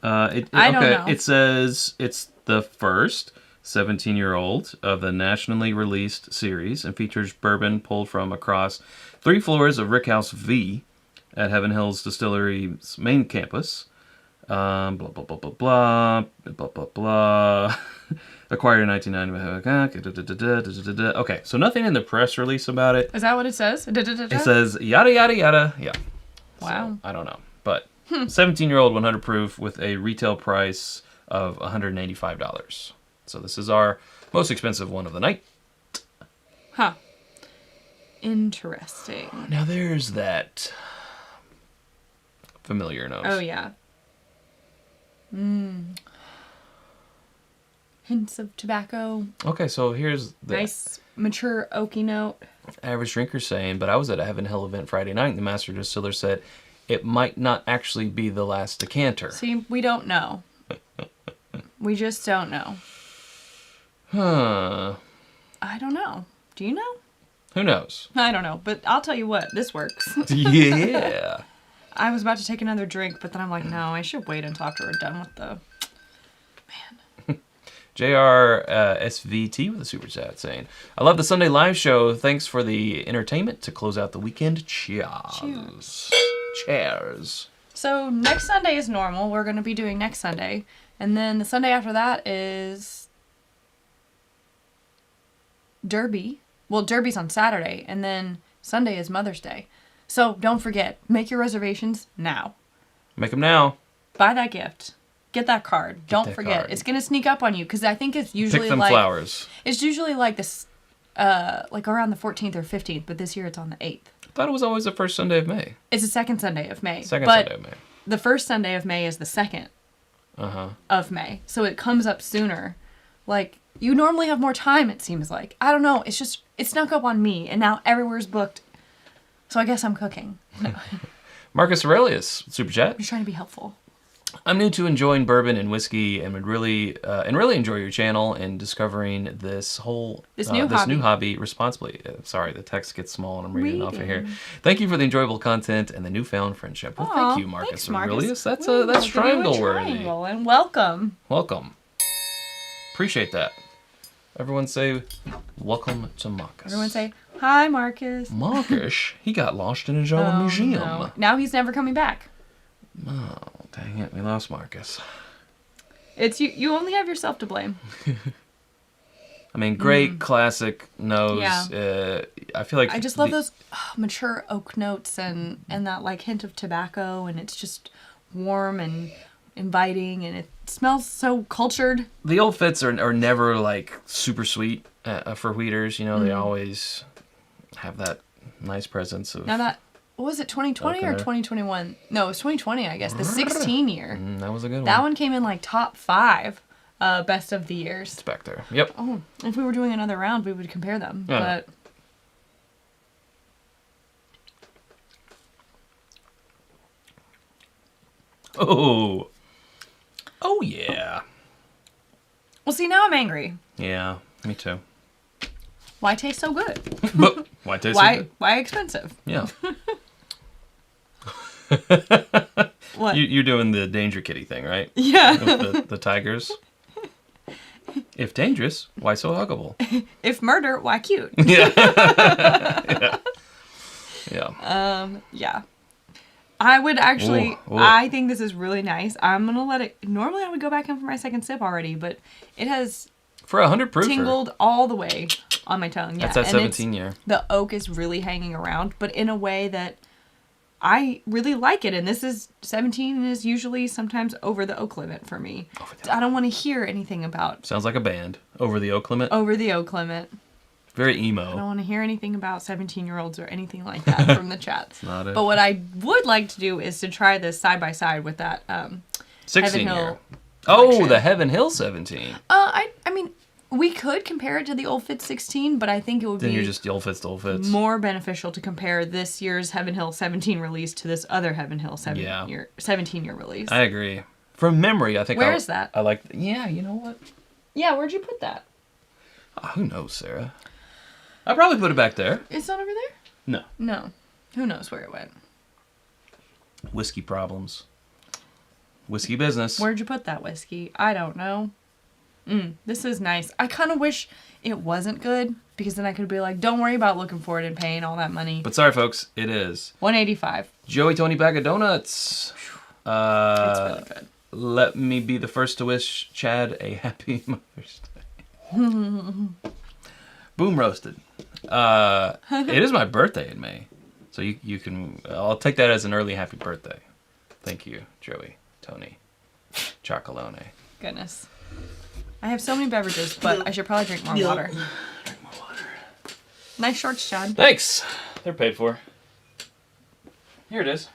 I don't know. It says it's the first 17-year-old of the nationally released series and features bourbon pulled from across 3 floors of Rickhouse V at Heaven Hill's Distillery's main campus. Blah, blah, blah, blah, blah, blah, blah, blah. Acquired in 1990. Okay, so nothing in the press release about it. Is that what it says? It says yada, yada, yada. Yeah. Wow. So, I don't know. But 17-year-old 100 proof with a retail price of $185. So this is our most expensive one of the night. Huh. Interesting. Now there's that familiar nose. Oh, yeah. Hints of tobacco. Okay, so here's the nice, mature, oaky note. Average drinker saying, but I was at a Heaven Hill event Friday night, and the master distiller said it might not actually be the last decanter. See, we don't know. We just don't know. Huh. I don't know. Do you know? Who knows? I don't know, but I'll tell you what, this works. Yeah. I was about to take another drink, but then I'm like, no, I should wait until after we're done with the... Man. JR SVT with a super chat saying, I love the Sunday live show. Thanks for the entertainment to close out the weekend. Cheers. Cheers. So next Sunday is normal. We're going to be doing next Sunday. And then the Sunday after that is Derby. Well, Derby's on Saturday. And then Sunday is Mother's Day. So don't forget, make your reservations now. Make them now. Buy that gift. Get that card. Don't forget. It's going to sneak up on you because I think it's usually Pick them flowers. It's usually like this, like around the 14th or 15th, but this year it's on the 8th. I thought it was always the first Sunday of May. It's the second Sunday of May. Sunday of May. The first Sunday of May is the 2nd of May. So it comes up sooner. Like, you normally have more time, it seems like. I don't know. It's just, it snuck up on me, and now everywhere's booked. So I guess I'm cooking. Marcus Aurelius, super chat. I'm just trying to be helpful. I'm new to enjoying bourbon and whiskey, and would really enjoy your channel and discovering this new hobby responsibly. Sorry, the text gets small and I'm reading off of here. Thank you for the enjoyable content and the newfound friendship. Well, thank you, Marcus Aurelius. That's triangle worthy. And welcome. Welcome. Appreciate that. Everyone say welcome to Marcus. Everyone say hi, Marcus. Marcus, he got lost in his own museum. No. Now he's never coming back. Oh, dang it. We lost Marcus. It's you. You only have yourself to blame. I mean, great classic nose. Yeah. I feel like I just love those mature oak notes and that like hint of tobacco, and it's just warm and inviting, and smells so cultured. The Old Fitz are never like super sweet for wheaters. You know, they always have that nice presence of. Now that, what was it, 2020 or 2021? No, it was 2020, I guess. The 16 year. That was a good one. That one came in like top 5 best of the years. It's back there. Yep. Oh, if we were doing another round, we would compare them. Yeah. But. Oh yeah. Well, see, now I'm angry. Yeah, me too. Why taste so good? But why taste so good? Why expensive? Yeah. What? You're doing the Danger Kitty thing, right? Yeah. With the tigers. If dangerous, why so huggable? If murder, why cute? Yeah. Yeah. Yeah. I would actually, Ooh. I think this is really nice. I'm going to let it, normally I would go back in for my second sip already, but it has for 100 proof tingled all the way on my tongue. Yeah. That's that 17 year. The oak is really hanging around, but in a way that I really like it. And this is 17 is usually sometimes over the oak limit for me. I don't want to hear anything about. Sounds like a band. Over the oak limit. Over the oak limit. Very emo. I don't want to hear anything about 17-year-olds or anything like that from the chats. Not it. But what I would like to do is to try this side by side with that 16 Heaven year. Hill. Oh, the Heaven Hill 17. I mean, we could compare it to the Old Fitz 16, but I think it would then be you're just the Old Fitz to Old Fitz. more beneficial to compare this year's Heaven Hill 17 release to this other Heaven Hill 17-year release. I agree. From memory, I think. Where is that? I like. Yeah, you know what? Yeah, where'd you put that? Who knows, Sarah? I probably put it back there. It's not over there? No. Who knows where it went? Whiskey problems. Whiskey business. Where'd you put that whiskey? I don't know. This is nice. I kind of wish it wasn't good because then I could be like, don't worry about looking for it and paying all that money. But sorry, folks, it is. $185. Joey Tony bag of donuts. It's really good. Let me be the first to wish Chad a happy Mother's Day. Boom roasted. It is my birthday in May. So you can, I'll take that as an early happy birthday. Thank you, Joey, Tony, Chocolone. Goodness. I have so many beverages, but I should probably drink more water. Drink more water. Nice shorts, Chad. Thanks. They're paid for. Here it is.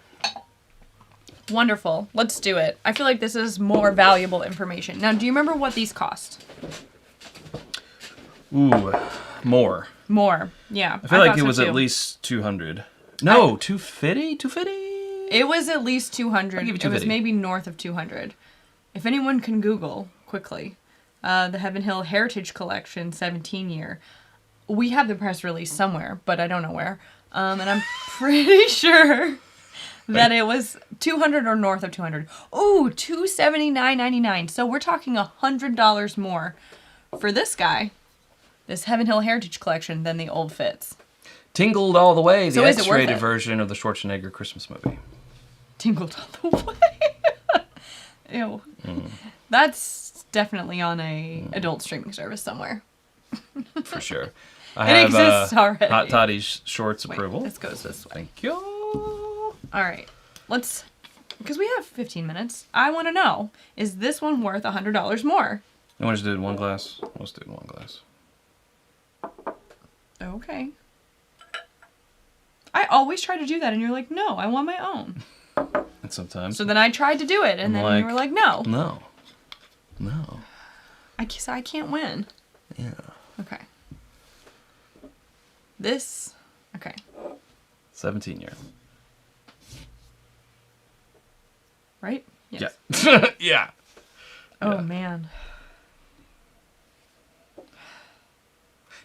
Wonderful. Let's do it. I feel like this is more valuable information. Now, do you remember what these cost? Ooh, more. More, yeah. I feel like it was at least 200. No, 250? 250? It was at least 200. I'll give you 250. It was maybe north of 200. If anyone can Google quickly, the Heaven Hill Heritage Collection 17-year. We have the press release somewhere, but I don't know where. And I'm pretty sure that it was 200 or north of 200. Ooh, $279.99. So we're talking $100 more for this guy. This Heaven Hill Heritage Collection than the Old Fitz. Tingled all the way, the So is it worth X-rated it? version of the Schwarzenegger Christmas movie. Tingled all the way. Ew. That's definitely on a adult streaming service somewhere. For sure. It I have exists already. Hot Toddy's shorts Wait, approval. this goes this way. Thank you. All right. Let's, because we have 15 minutes, I want to know, is this one worth $100 more? You want to do it in one glass? Let's do it in one glass. Okay. I always try to do that, and you're like, no, I want my own. And sometimes. So then I tried to do it, and then you were like, no. No. I guess I can't win. Yeah. Okay. This, okay. 17-year. Right? Yes. Yeah. Yeah. Oh, man.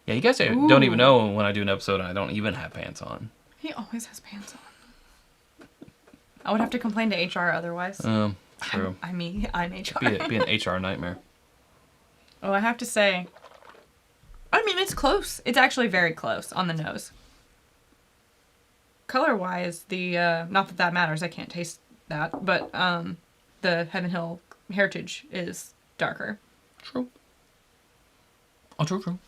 Yeah, you guys don't even know when I do an episode and I don't even have pants on. He always has pants on. I would have to complain to HR otherwise. True. I'm HR. Be an HR nightmare. Oh, I have to say, I mean, it's close. It's actually very close on the nose. Color-wise, not that matters. I can't taste that. But the Heaven Hill Heritage is darker. True. Oh, true.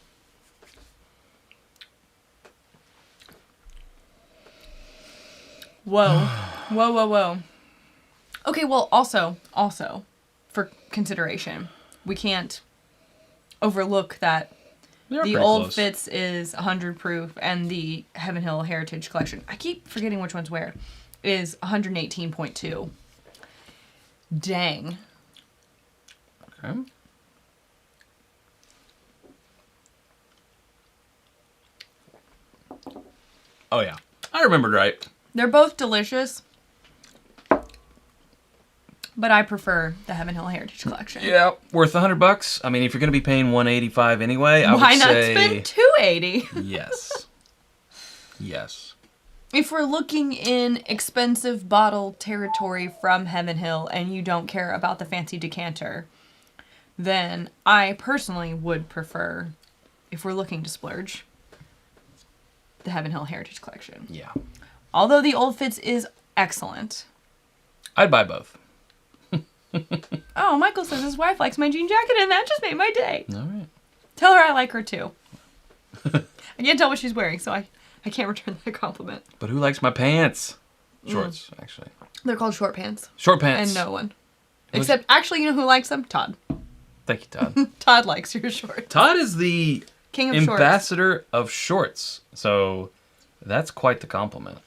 Whoa. Whoa. Okay, well, also, for consideration. We can't overlook that the Old close. Fitz is 100 proof and the Heaven Hill Heritage Collection, I keep forgetting which one's where, is 118.2. Dang. Okay. Oh, yeah. I remembered right. They're both delicious, but I prefer the Heaven Hill Heritage Collection. Yeah, worth $100. I mean, if you're going to be paying $185 anyway, I would Why not say... spend $280? Yes. Yes. If we're looking in expensive bottle territory from Heaven Hill and you don't care about the fancy decanter, then I personally would prefer, if we're looking to splurge, the Heaven Hill Heritage Collection. Yeah. Although the Old Fitz is excellent. I'd buy both. Oh, Michael says his wife likes my jean jacket and that just made my day. All right. Tell her I like her too. I can't tell what she's wearing, so I can't return that compliment. But who likes my pants? Shorts, actually. They're called short pants. Short pants. And no one. Except, actually, you know who likes them? Todd. Thank you, Todd. Todd likes your shorts. Todd is the King of ambassador of shorts. So that's quite the compliment.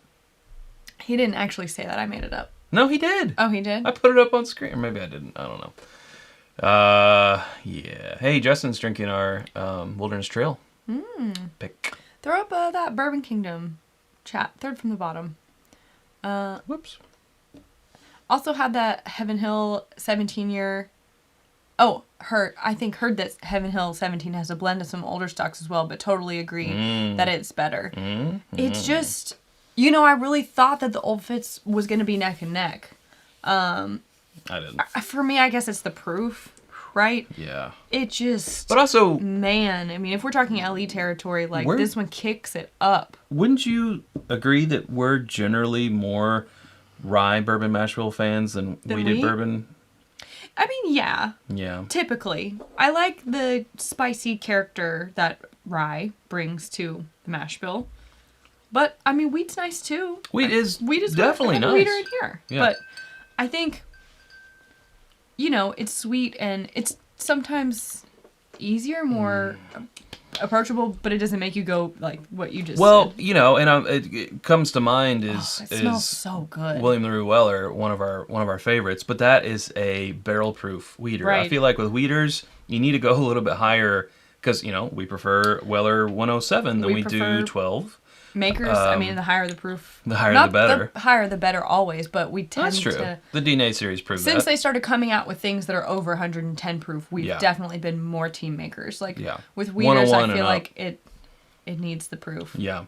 He didn't actually say that. I made it up. No, he did. Oh, he did? I put it up on screen. Or maybe I didn't. I don't know. Yeah. Hey, Justin's drinking our Wilderness Trail pick. Throw up that Bourbon Kingdom chat. Third from the bottom. Whoops. Also had that Heaven Hill 17-year... Oh, heard that Heaven Hill 17 has a blend of some older stocks as well, but totally agree that it's better. It's just... You know, I really thought that the Old Fitz was going to be neck and neck. I didn't. For me, I guess it's the proof, right? Yeah. It just... But also... Man, I mean, if we're talking LE territory, like, this one kicks it up. Wouldn't you agree that we're generally more rye bourbon mash bill fans than wheated bourbon? I mean, yeah. Yeah. Typically. I like the spicy character that rye brings to the mash bill. But, I mean, wheat's nice, too. Wheat is nice. definitely nice. Wheat are in here. Yeah. But I think, you know, it's sweet and it's sometimes easier, more approachable, but it doesn't make you go like what you just said. You know, and it comes to mind it smells so good. William LaRue Weller, one of our favorites, but that is a barrel proof wheater. Right. I feel like with wheaters, you need to go a little bit higher because, you know, we prefer Weller 107 than we do 12. Makers, I mean, the higher the proof. The higher the better. The higher the better always, but we tend That's true. to... The DNA series proves that. Since they started coming out with things that are over 110 proof, we've definitely been more team makers. Like, with wheaters, I feel like it needs the proof. Yeah.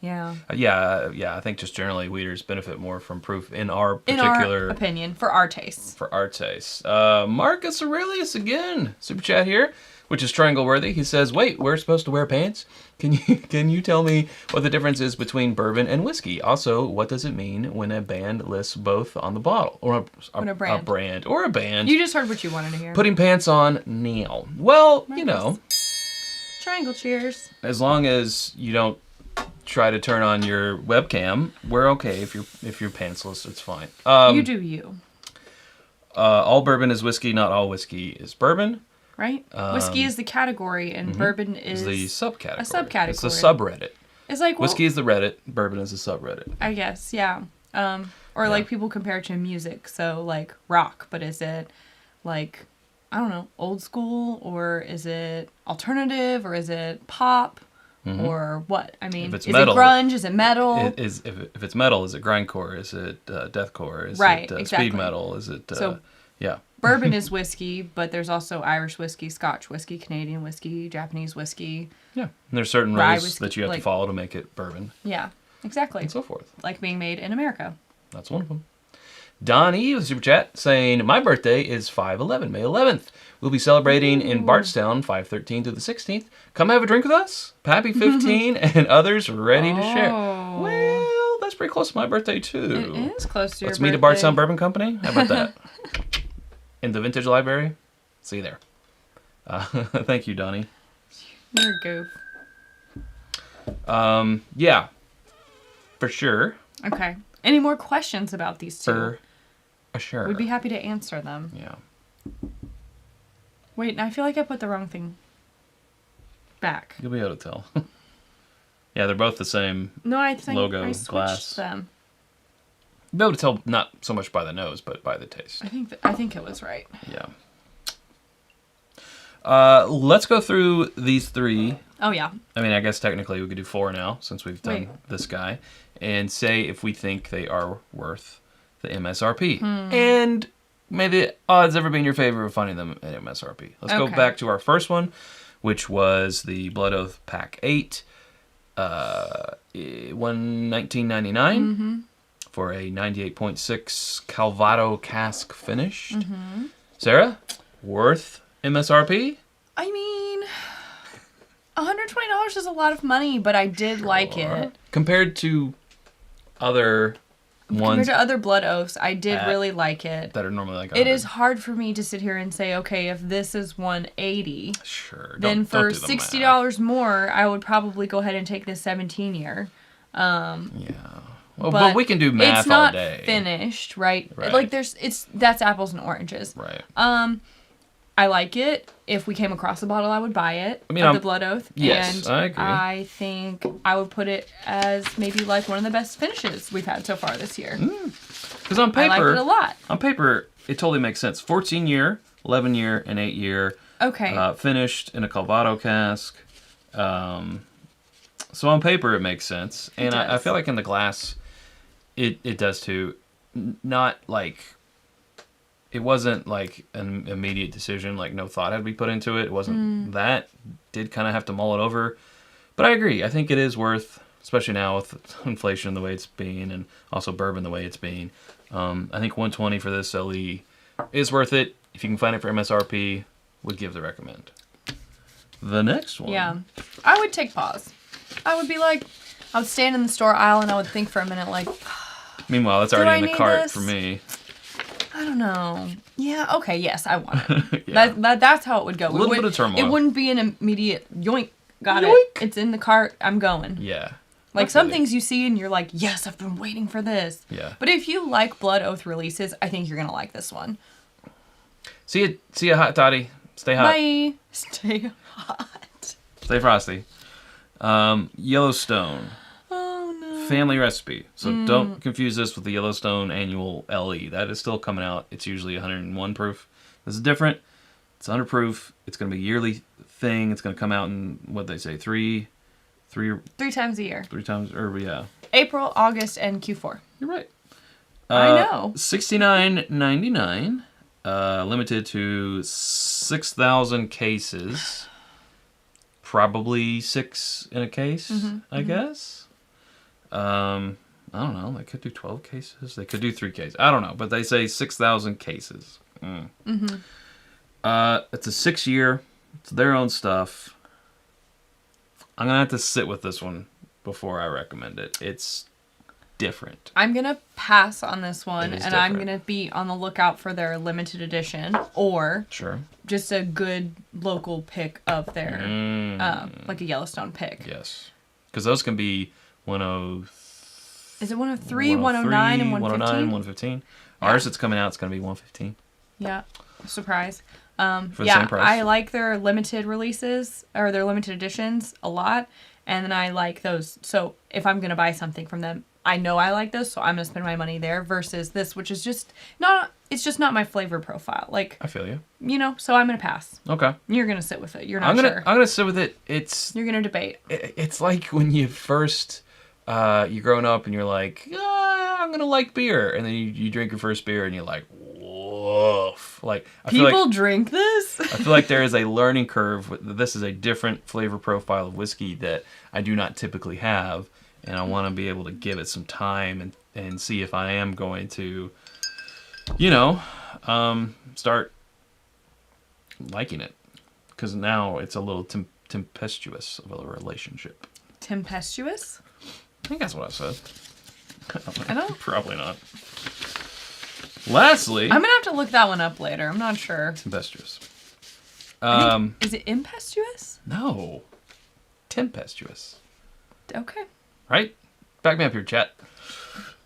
Yeah. Yeah, I think just generally wheaters benefit more from proof in our particular... In our opinion, for our tastes. For our tastes. Marcus Aurelius again, super chat here, which is triangle worthy. He says, wait, we're supposed to wear pants? Can you tell me what the difference is between bourbon and whiskey? Also, what does it mean when a band lists both on the bottle? Or a brand. Or a band. You just heard what you wanted to hear. Putting pants on now. Well, Marcus. You know. Triangle cheers. As long as you don't try to turn on your webcam, we're okay. If you're pantsless, it's fine. You do you. All bourbon is whiskey, not all whiskey is bourbon. Right? Whiskey is the category, and bourbon is the subcategory. A subcategory. It's the subreddit. It's like whiskey is the Reddit, bourbon is the subreddit. I guess, yeah. Or like people compare it to music, so like rock, but is it like, I don't know, old school, or is it alternative, or is it pop, or what? I mean, is metal, it grunge? Is it metal? If it's metal, is it grindcore? Is it deathcore? Is it exactly. Speed metal? Is it yeah. Bourbon is whiskey, but there's also Irish whiskey, Scotch whiskey, Canadian whiskey, Japanese whiskey. Yeah, and there's certain rules that you have to follow to make it bourbon. Yeah, exactly. And so forth. Like being made in America. That's one of them. Donnie with a super chat saying, my birthday is 5/11, May 11th. We'll be celebrating in Bardstown 5/13 through the 16th. Come have a drink with us. Pappy 15 and others ready to share. Well, that's pretty close to my birthday too. It is close to your birthday. Let's meet at Bardstown Bourbon Company. How about that? In the Vintage Library. See you there. Thank you, Donnie. You're a goof. Yeah. For sure. Okay. Any more questions about these two? For sure. We'd be happy to answer them. Yeah. Wait, I feel like I put the wrong thing back. You'll be able to tell. Yeah, they're both the same logo, I switched glass. them. You'll be able to tell not so much by the nose, but by the taste. I think it was right. Yeah. Let's go through these 3. Oh, yeah. I mean, I guess technically we could do 4 now, since we've done this guy, and say if we think they are worth the MSRP. And may the odds ever be in your favor of finding them at MSRP. Let's go back to our first one, which was the Blood Oath Pack 8, $19.99 for a 98.6 Calvado cask finish. Sarah, worth MSRP? I mean, $120 is a lot of money, but I did like it. Compared to other ones. Compared to other Blood Oaths, I did really like it. That are normally like 100. It is hard for me to sit here and say, okay, if this is $180, sure, then for $60 more, I would probably go ahead and take this 17-year. Yeah. Well, but we can do math all day. It's not finished, right? Like that's apples and oranges. Right. I like it. If we came across a bottle, I would buy it. I mean, of the Blood Oath. Yes, and I agree. I think I would put it as maybe like one of the best finishes we've had so far this year. Because on paper, I like it a lot. On paper, it totally makes sense. 14-year, 11-year, and 8-year. Okay. Finished in a Calvado cask. So on paper, it makes sense. And I feel like in the glass, it does too. Not like... It wasn't like an immediate decision, like no thought had to be put into it. It wasn't that. Did kind of have to mull it over. But I agree. I think it is worth, especially now with inflation the way it's being and also bourbon the way it's being. I think $120 for this LE is worth it. If you can find it for MSRP, would give the recommend. The next one. Yeah. I would take pause. I would be like, I would stand in the store aisle and I would think for a minute like... Meanwhile, that's already in the cart for me. I don't know. Yeah, okay, yes, I want it. Yeah. That's how it would go. A little bit of turmoil. It wouldn't be an immediate yoink, got Yoink. it. It's in the cart, I'm going. Yeah. Like some things you see and you're like, yes, I've been waiting for this. Yeah. But if you like Blood Oath releases, I think you're going to like this one. See you hot, Toddy. Stay hot. Bye. Stay hot. Stay frosty. Yellowstone Family Recipe. So don't confuse this with the Yellowstone Annual LE. That is still coming out. It's usually 101 proof. This is different. It's 100 proof. It's going to be a yearly thing. It's going to come out in, what they say, three times a year. 3 times, or yeah. April, August, and Q4. You're right. I know. $69.99. Limited to 6,000 cases. Probably 6 in a case, I guess. I don't know. They could do 12 cases. They could do 3 cases. I don't know. But they say 6,000 cases. It's a 6-year. It's their own stuff. I'm going to have to sit with this one before I recommend it. It's different. I'm going to pass on this one, and I'm going to be on the lookout for their limited edition or just a good local pick of their, like a Yellowstone pick. Yes. Because those can be 103. Is it 103, 109, and 115? 115. Ours, it's coming out, it's going to be 115. Yeah. Surprise. For the same price. I like their limited releases, or their limited editions, a lot. And then I like those. So if I'm going to buy something from them, I know I like those, so I'm going to spend my money there versus this, which is just not, it's just not my flavor profile. Like, I feel you. You know, so I'm going to pass. Okay. You're going to sit with it. You're not sure. I'm going to sit with it. You're going to debate. It's like when you first, you're growing up and you're like, I'm going to like beer. And then you drink your first beer and you're like, woof. Like, People drink this? I feel like there is a learning curve. This is a different flavor profile of whiskey that I do not typically have. And I want to be able to give it some time and see if I am going to, start liking it. Because now it's a little tempestuous of a relationship. Tempestuous? I think that's what I said. I don't. Probably not. Lastly. I'm going to have to look that one up later. I'm not sure. Tempestuous. Is it impetuous? No. Tempestuous. Okay. Right? Back me up here, chat.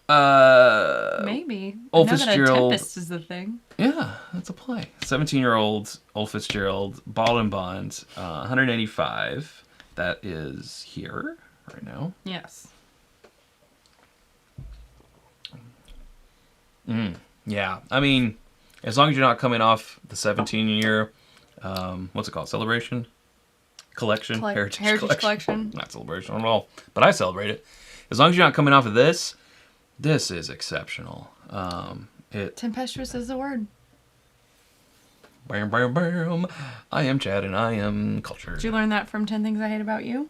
Maybe. Old I know Fitzgerald. that a Tempest is the thing. Yeah, that's a play. 17-year-old Old Fitzgerald, bottled and bond, 185. That is here right now. Yes. Yeah, I mean, as long as you're not coming off the 17-year, what's it called? Celebration? Collection? Heritage collection. Not celebration at all, but I celebrate it. As long as you're not coming off of this is exceptional. Tempestuous is the word. Bam, bam, bam. I am Chad and I am cultured. Did you learn that from 10 Things I Hate About You?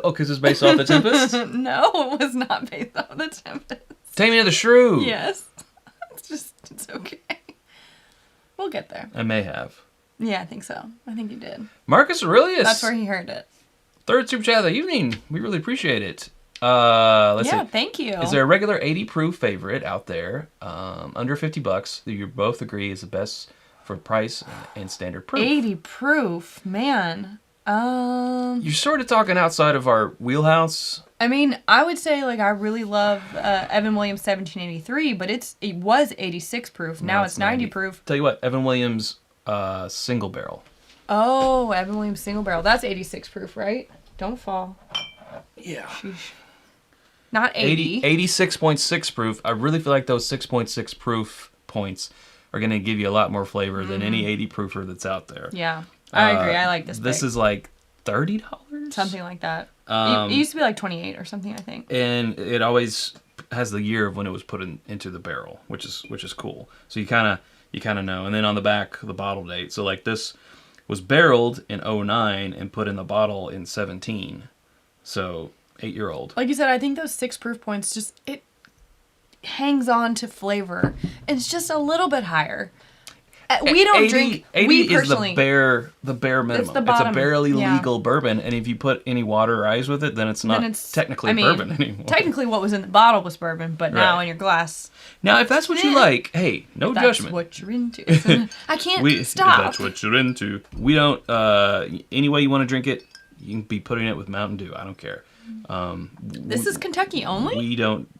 Oh, because it's based off the Tempest? No, it was not based off the Tempest. Taming of the Shrew. Yes. It's okay. We'll get there. I may have. Yeah, I think so. I think you did. Marcus Aurelius. That's where he heard it. Third super chat of the evening. We really appreciate it. Let's see. Thank you. Is there a regular 80 proof favorite out there, under $50 that you both agree is the best for price and standard proof? 80 proof, man. You're sort of talking outside of our wheelhouse. I mean, I would say like I really love Evan Williams 1783, but it was 86 proof. Now it's 90 proof. Tell you what, Evan Williams single barrel. Oh, Evan Williams single barrel. That's 86 proof, right? Don't fall. Yeah. Sheesh. Not 80. 86.6 proof. I really feel like those 6.6 proof points are going to give you a lot more flavor than any 80 proofer that's out there. Yeah, I agree. I like this. This is like $30? Something like that. It used to be like 28 or something, I think. And it always has the year of when it was put into the barrel, which is cool. So you kind of know. And then on the back, the bottle date. So like this was barreled in 09 and put in the bottle in 17. So 8-year-old. Like you said, I think those 6 proof points it hangs on to flavor. It's just a little bit higher. We don't 80, drink. 80 we personally is the bare minimum. It's the bottom. It's a barely legal bourbon, and if you put any water or ice with it, then it's not technically bourbon anymore. Technically, what was in the bottle was bourbon, but now in your glass. Now, if that's what you like, hey, no judgment. That's what you're into. I can't stop. If that's what you're into. We don't. Any way you want to drink it, you can be putting it with Mountain Dew. I don't care. This is Kentucky only? We don't.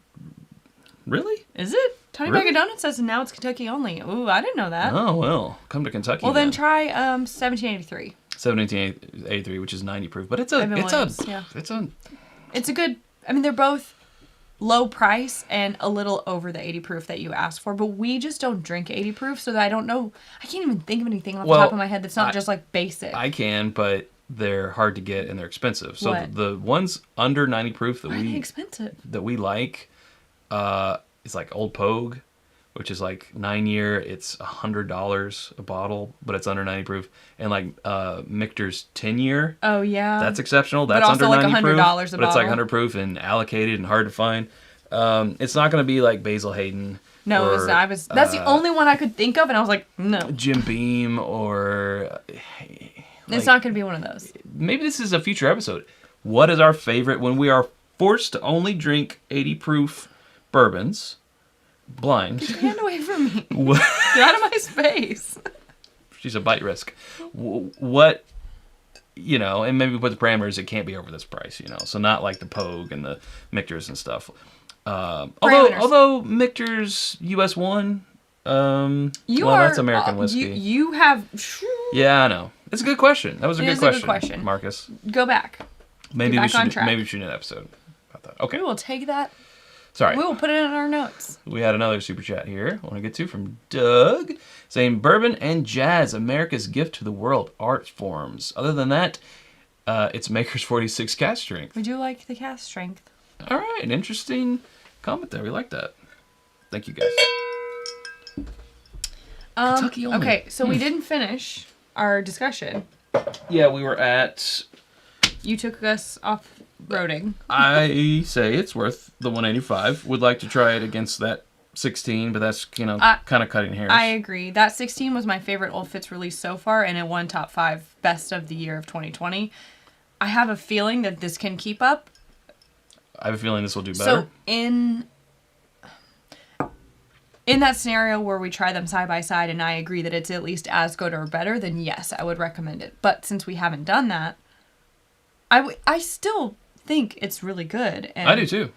Really? Is it? Tony Bag of Donuts says now it's Kentucky only. Ooh, I didn't know that. Oh, well. Come to Kentucky. Well, then try 1783. 1783, which is 90 proof. But it's a good, I mean, they're both low price and a little over the 80 proof that you asked for, but we just don't drink 80 proof, so that I don't know. I can't even think of anything off the top of my head that's not just like basic. I can, but they're hard to get and they're expensive. So what? The ones under 90 proof that we like, it's like Old Pogue, which is like 9-year. It's $100 a bottle, but it's under 90 proof. And like Michter's 10-year. Oh yeah, that's exceptional. That's under like 90 proof, but it's like 100 proof and allocated and hard to find. It's not going to be like Basil Hayden. No, or, that's the only one I could think of, and I was like, no. Jim Beam or. It's not going to be one of those. Maybe this is a future episode. What is our favorite when we are forced to only drink 80 proof bourbons? Blind. Get your hand away from me. Get out of my space. She's a bite risk. What, and maybe put the parameters, it can't be over this price, So not like the Pogue and the Michter's and stuff. Although Michter's US 1, that's American whiskey. You have... Yeah, I know. It's a good question. That was a good question, Marcus. Go back. Maybe we should do an episode about that. Okay. We will take that. Sorry. We will put it in our notes. We had another super chat here I want to get to from Doug saying, Bourbon and Jazz, America's gift to the world, art forms. Other than that, it's Maker's 46 cast strength. We do like the cast strength. All right. An interesting comment there. We like that. Thank you, guys. Kentucky only. Okay, so we didn't finish our discussion. Yeah, we were at... You took us off-roading. I say it's worth the 185. Would like to try it against that 16, but that's, kind of cutting hairs. I agree. That 16 was my favorite Old Fitz release so far, and it won top 5 best of the year of 2020. I have a feeling that this can keep up. I have a feeling this will do better. So, in that scenario where we try them side by side and I agree that it's at least as good or better, then yes, I would recommend it. But since we haven't done that, I still think it's really good. And, I do too.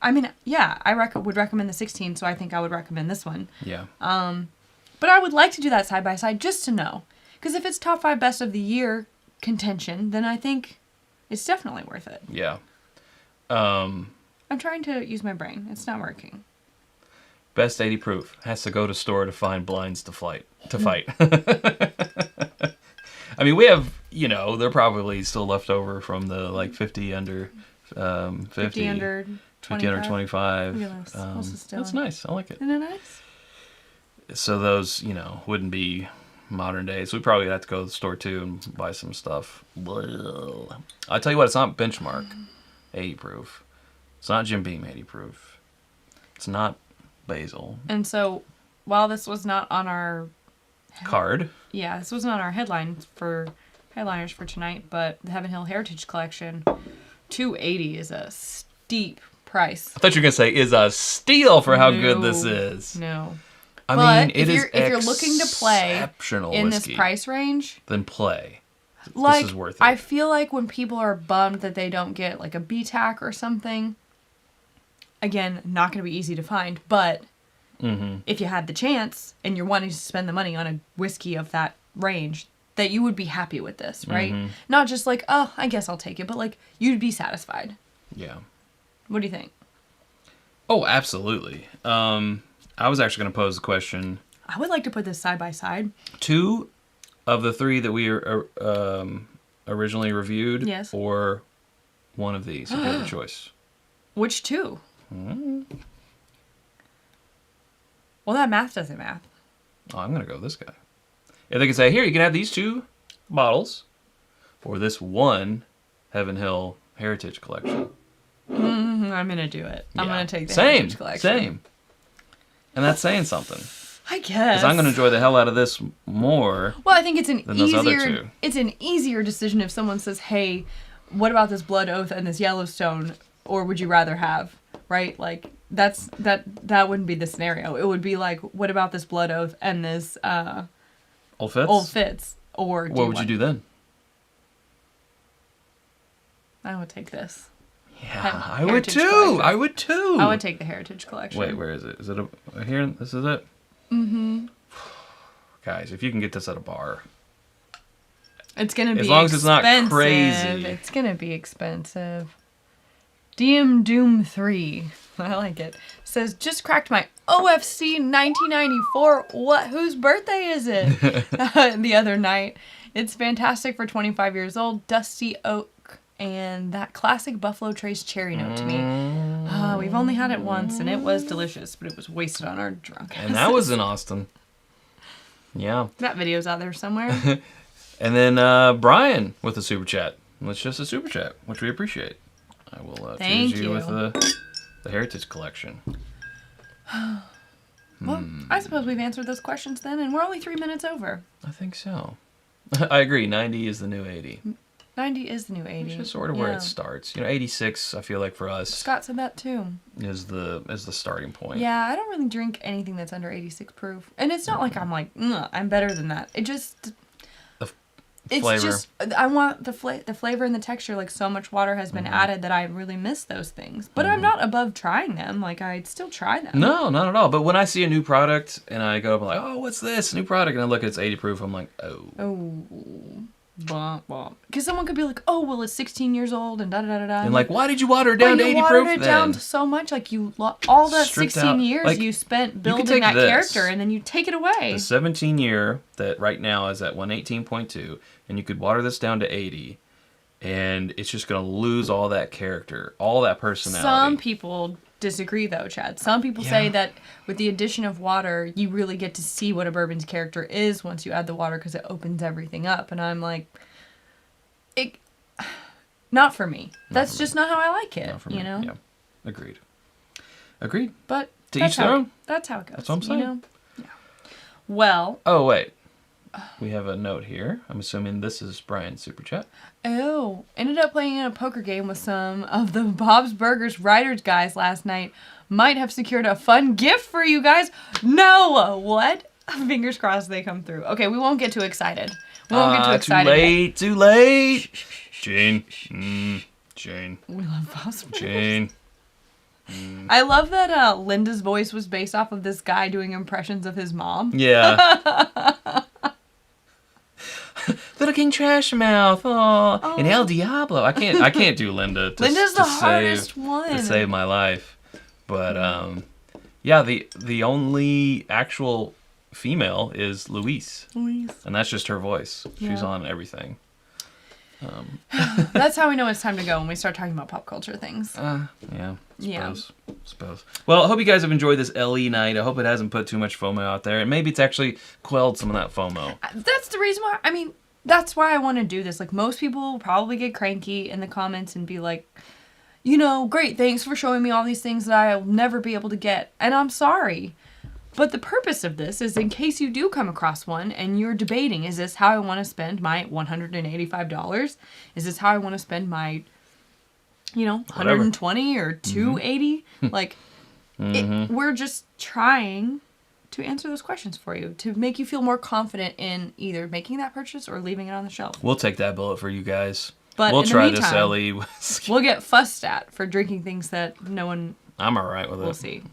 I mean, yeah, I would recommend the 16, so I think I would recommend this one. Yeah. But I would like to do that side by side just to know. Because if it's top 5 best of the year contention, then I think it's definitely worth it. Yeah. I'm trying to use my brain. It's not working. Best 80 proof. Has to go to store to find blinds to fight. I mean, we have, they're probably still left over from the 50 under 50 under 50 under 25. That's nice. I like it. Isn't it nice? So those, wouldn't be modern days. We probably have to go to the store too and buy some stuff. I tell you what, it's not Benchmark 80 proof. It's not Jim Beam 80 proof. It's not Basil. And so, while this was not on our card, this wasn't on our headliners for tonight, but the Heaven Hill Heritage Collection, $280 is a steep price. I thought you were gonna say is a steal for how good this is. No. I mean, if you're looking to play in this price range, then play. Like, this is worth it. I feel like when people are bummed that they don't get like a BTAC or something, again, not going to be easy to find, but if you had the chance and you're wanting to spend the money on a whiskey of that range, that you would be happy with this, right? Not just like, oh, I guess I'll take it, but like you'd be satisfied. Yeah. What do you think? Oh, absolutely. I was actually going to pose the question. I would like to put this side by side. 2 of the 3 that we originally reviewed, yes, or one of these, if you have a choice. Which 2? Well, that math doesn't math. Oh, I'm going to go with this guy. If they can say, here, you can have these 2 bottles for this one Heaven Hill Heritage Collection. I'm going to do it. Yeah. I'm going to take the Heritage Collection. Same. And that's saying something. I guess. Because I'm going to enjoy the hell out of this more. Well, I think it's an easier decision if someone says, "Hey, what about this Blood Oath and this Yellowstone, or would you rather have?" Right? Like that wouldn't be the scenario. It would be like, "What about this Blood Oath and this Old Fitz?" Old Fitz, or what would you do then? I would take this. Yeah, I would too. I would too. I would take the Heritage Collection. Wait, where is it? Is it here? This is it? Guys, if you can get this at a bar. It's going to be expensive. As long as it's not crazy. It's going to be expensive. DM Doom 3. I like it. Says, just cracked my OFC 1994. Whose birthday is it? The other night. It's fantastic for 25 years old. Dusty oak. And that classic Buffalo Trace cherry note to me. We've only had it once, and it was delicious, but it was wasted on our drunk asses. And that was in Austin. Yeah. That video's out there somewhere. And then Brian with a super chat. It's just a super chat, which we appreciate. I will choose you with the Heritage Collection. Well, I suppose we've answered those questions then, and we're only 3 minutes over. I think so. I agree. 90 is the new 80. 90 is the new 80. Which is sort of where it starts. 86, I feel like for us. Scott said that too. Is the starting point. Yeah, I don't really drink anything that's under 86 proof. And it's not like I'm like, I'm better than that. It just... It's flavor. Just, I want the flavor and the texture. Like, so much water has been added that I really miss those things. But I'm not above trying them. Like, I'd still try them. No, not at all. But when I see a new product and I go up and like, oh, what's this? New product. And I look at it's 80 proof. I'm like, oh. Oh. Because someone could be like, oh, well, it's 16 years old and da-da-da-da. And like, why did you water it down to 80 proof then? You watered it down so much. Like, all that stripped 16 out. years like, you spent building that character, and then you take it away. The 17-year that right now is at 118.2, and you could water this down to 80, and it's just going to lose all that character, all that personality. Some people disagree, though, Chad. Some people say that with the addition of water, you really get to see what a bourbon's character is once you add the water, because it opens everything up. And I'm like, not for me. That's just not how I like it, not for me. Yeah. Agreed. But to each their own. That's how it goes. That's what I'm saying. Yeah. Well. Oh, wait. We have a note here. I'm assuming this is Brian's super chat. Oh, ended up playing in a poker game with some of the Bob's Burgers writers guys last night. Might have secured a fun gift for you guys. No, what? Fingers crossed they come through. Okay, we won't get too excited. Too late. Gene. Jane. We love phosphorus. Jane. I love that Linda's voice was based off of this guy doing impressions of his mom. Yeah. Little King Trash Mouth. Oh. And El Diablo. I can't do Linda. Linda's the hardest one. To save my life. But yeah, the only actual female is Louise. And that's just her voice. Yeah. She's on everything. That's how we know it's time to go when we start talking about pop culture things. Yeah. Suppose. Well, I hope you guys have enjoyed this LE night. I hope it hasn't put too much FOMO out there. And maybe it's actually quelled some of that FOMO. That's the reason why, that's why I want to do this. Like, most people will probably get cranky in the comments and be like, great, thanks for showing me all these things that I'll never be able to get. And I'm sorry. But the purpose of this is in case you do come across one and you're debating, is this how I want to spend my $185? Is this how I want to spend my, $120 or $280? Like, we're just trying to answer those questions for you, to make you feel more confident in either making that purchase or leaving it on the shelf. We'll take that bullet for you guys. But we'll try meantime, this LE whiskey. We'll get fussed at for drinking things that no one I'm all right with it. We'll see.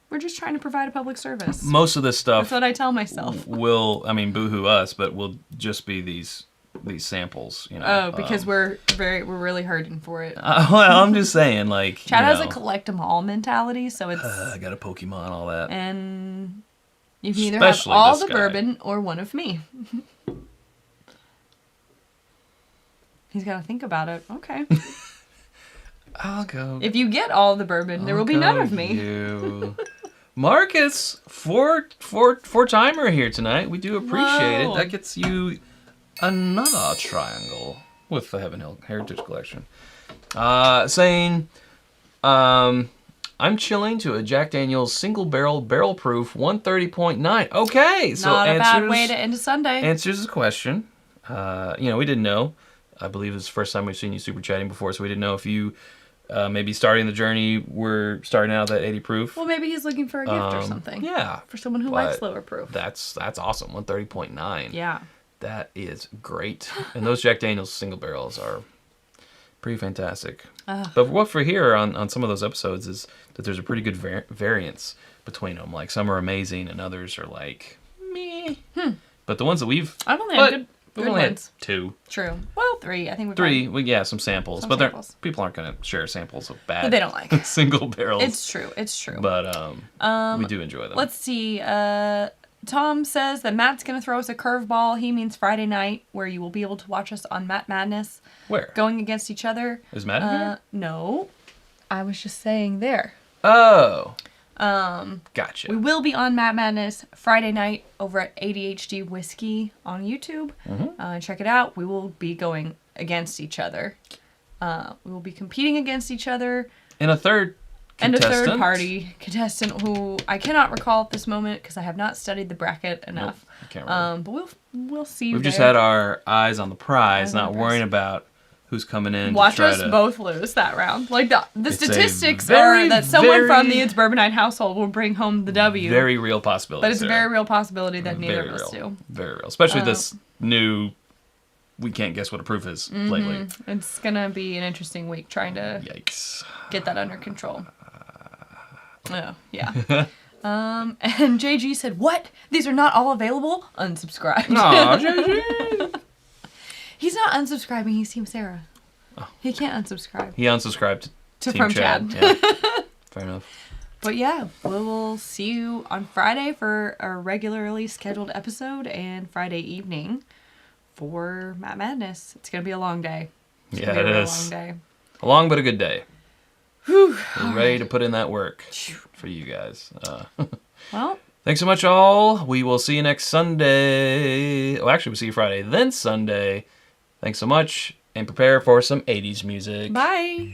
We're just trying to provide a public service. Most of this stuff... That's what I tell myself. Boohoo us, but will just be these samples, Oh, because we're really hurting for it. Well, I'm just saying, like... Chad has a collect 'em all mentality, so it's... I got a Pokemon, all that. And you can either have all the bourbon or one of me. He's got to think about it. Okay. I'll go. If you get all the bourbon, there will be none of me. You. Marcus, four-timer here tonight. We do appreciate it. That gets you another triangle with the Heaven Hill Heritage Collection. Saying, I'm chilling to a Jack Daniel's single barrel proof 130.9. Okay, so not a bad way to end a Sunday. Answers the question. We didn't know. I believe it's the first time we've seen you super chatting before, so we didn't know if you maybe starting the journey were starting out at 80 proof. Well, maybe he's looking for a gift or something. Yeah. For someone who likes lower proof. That's awesome. 130.9. Yeah. That is great. And those Jack Daniel's single barrels are pretty fantastic. But what for here on some of those episodes is that there's a pretty good variance between them. Like, some are amazing and others are like, meh. But the ones that we've... I've only had good only ones. Had 2. True. Well, 3. I think we've Three. Some samples. Some but samples. People aren't going to share samples of bad that they don't like. single barrels. It's true. But we do enjoy them. Let's see. Tom says that Matt's going to throw us a curveball. He means Friday night, where you will be able to watch us on Matt Madness. Where? Going against each other. Is Matt in here? No. I was just saying there. Oh. Gotcha. We will be on Matt Madness Friday night over at ADHD Whisky on YouTube. Check it out. We will be going against each other. We will be competing against each other. And a third party contestant who I cannot recall at this moment because I have not studied the bracket enough. Nope, I can't remember. But we'll see. We've just had our eyes on the prize, not worrying about who's coming in. Watch us both lose that round. Like the statistics are that someone from the It's Bourbonnight household will bring home the W. Very real possibility. But it's a very real possibility that neither of us do. Very real. Especially this new, we can't guess what a proof is lately. It's going to be an interesting week trying to get that under control. Oh, yeah. And JG said, "What? These are not all available?" Unsubscribed. Aw, JG. He's not unsubscribing. He's Team Sara. Oh. He can't unsubscribe. He unsubscribed to Team Chad. Yeah. Fair enough. But yeah, we will see you on Friday for a regularly scheduled episode and Friday evening for Matt Madness. It's going to be a long day. It is. A long day. A long but a good day. Whew. We're ready to put in that work for you guys. Well, thanks so much, all. We will see you next Sunday. Well, actually, we'll see you Friday, then Sunday. Thanks so much, and prepare for some 80s music. Bye.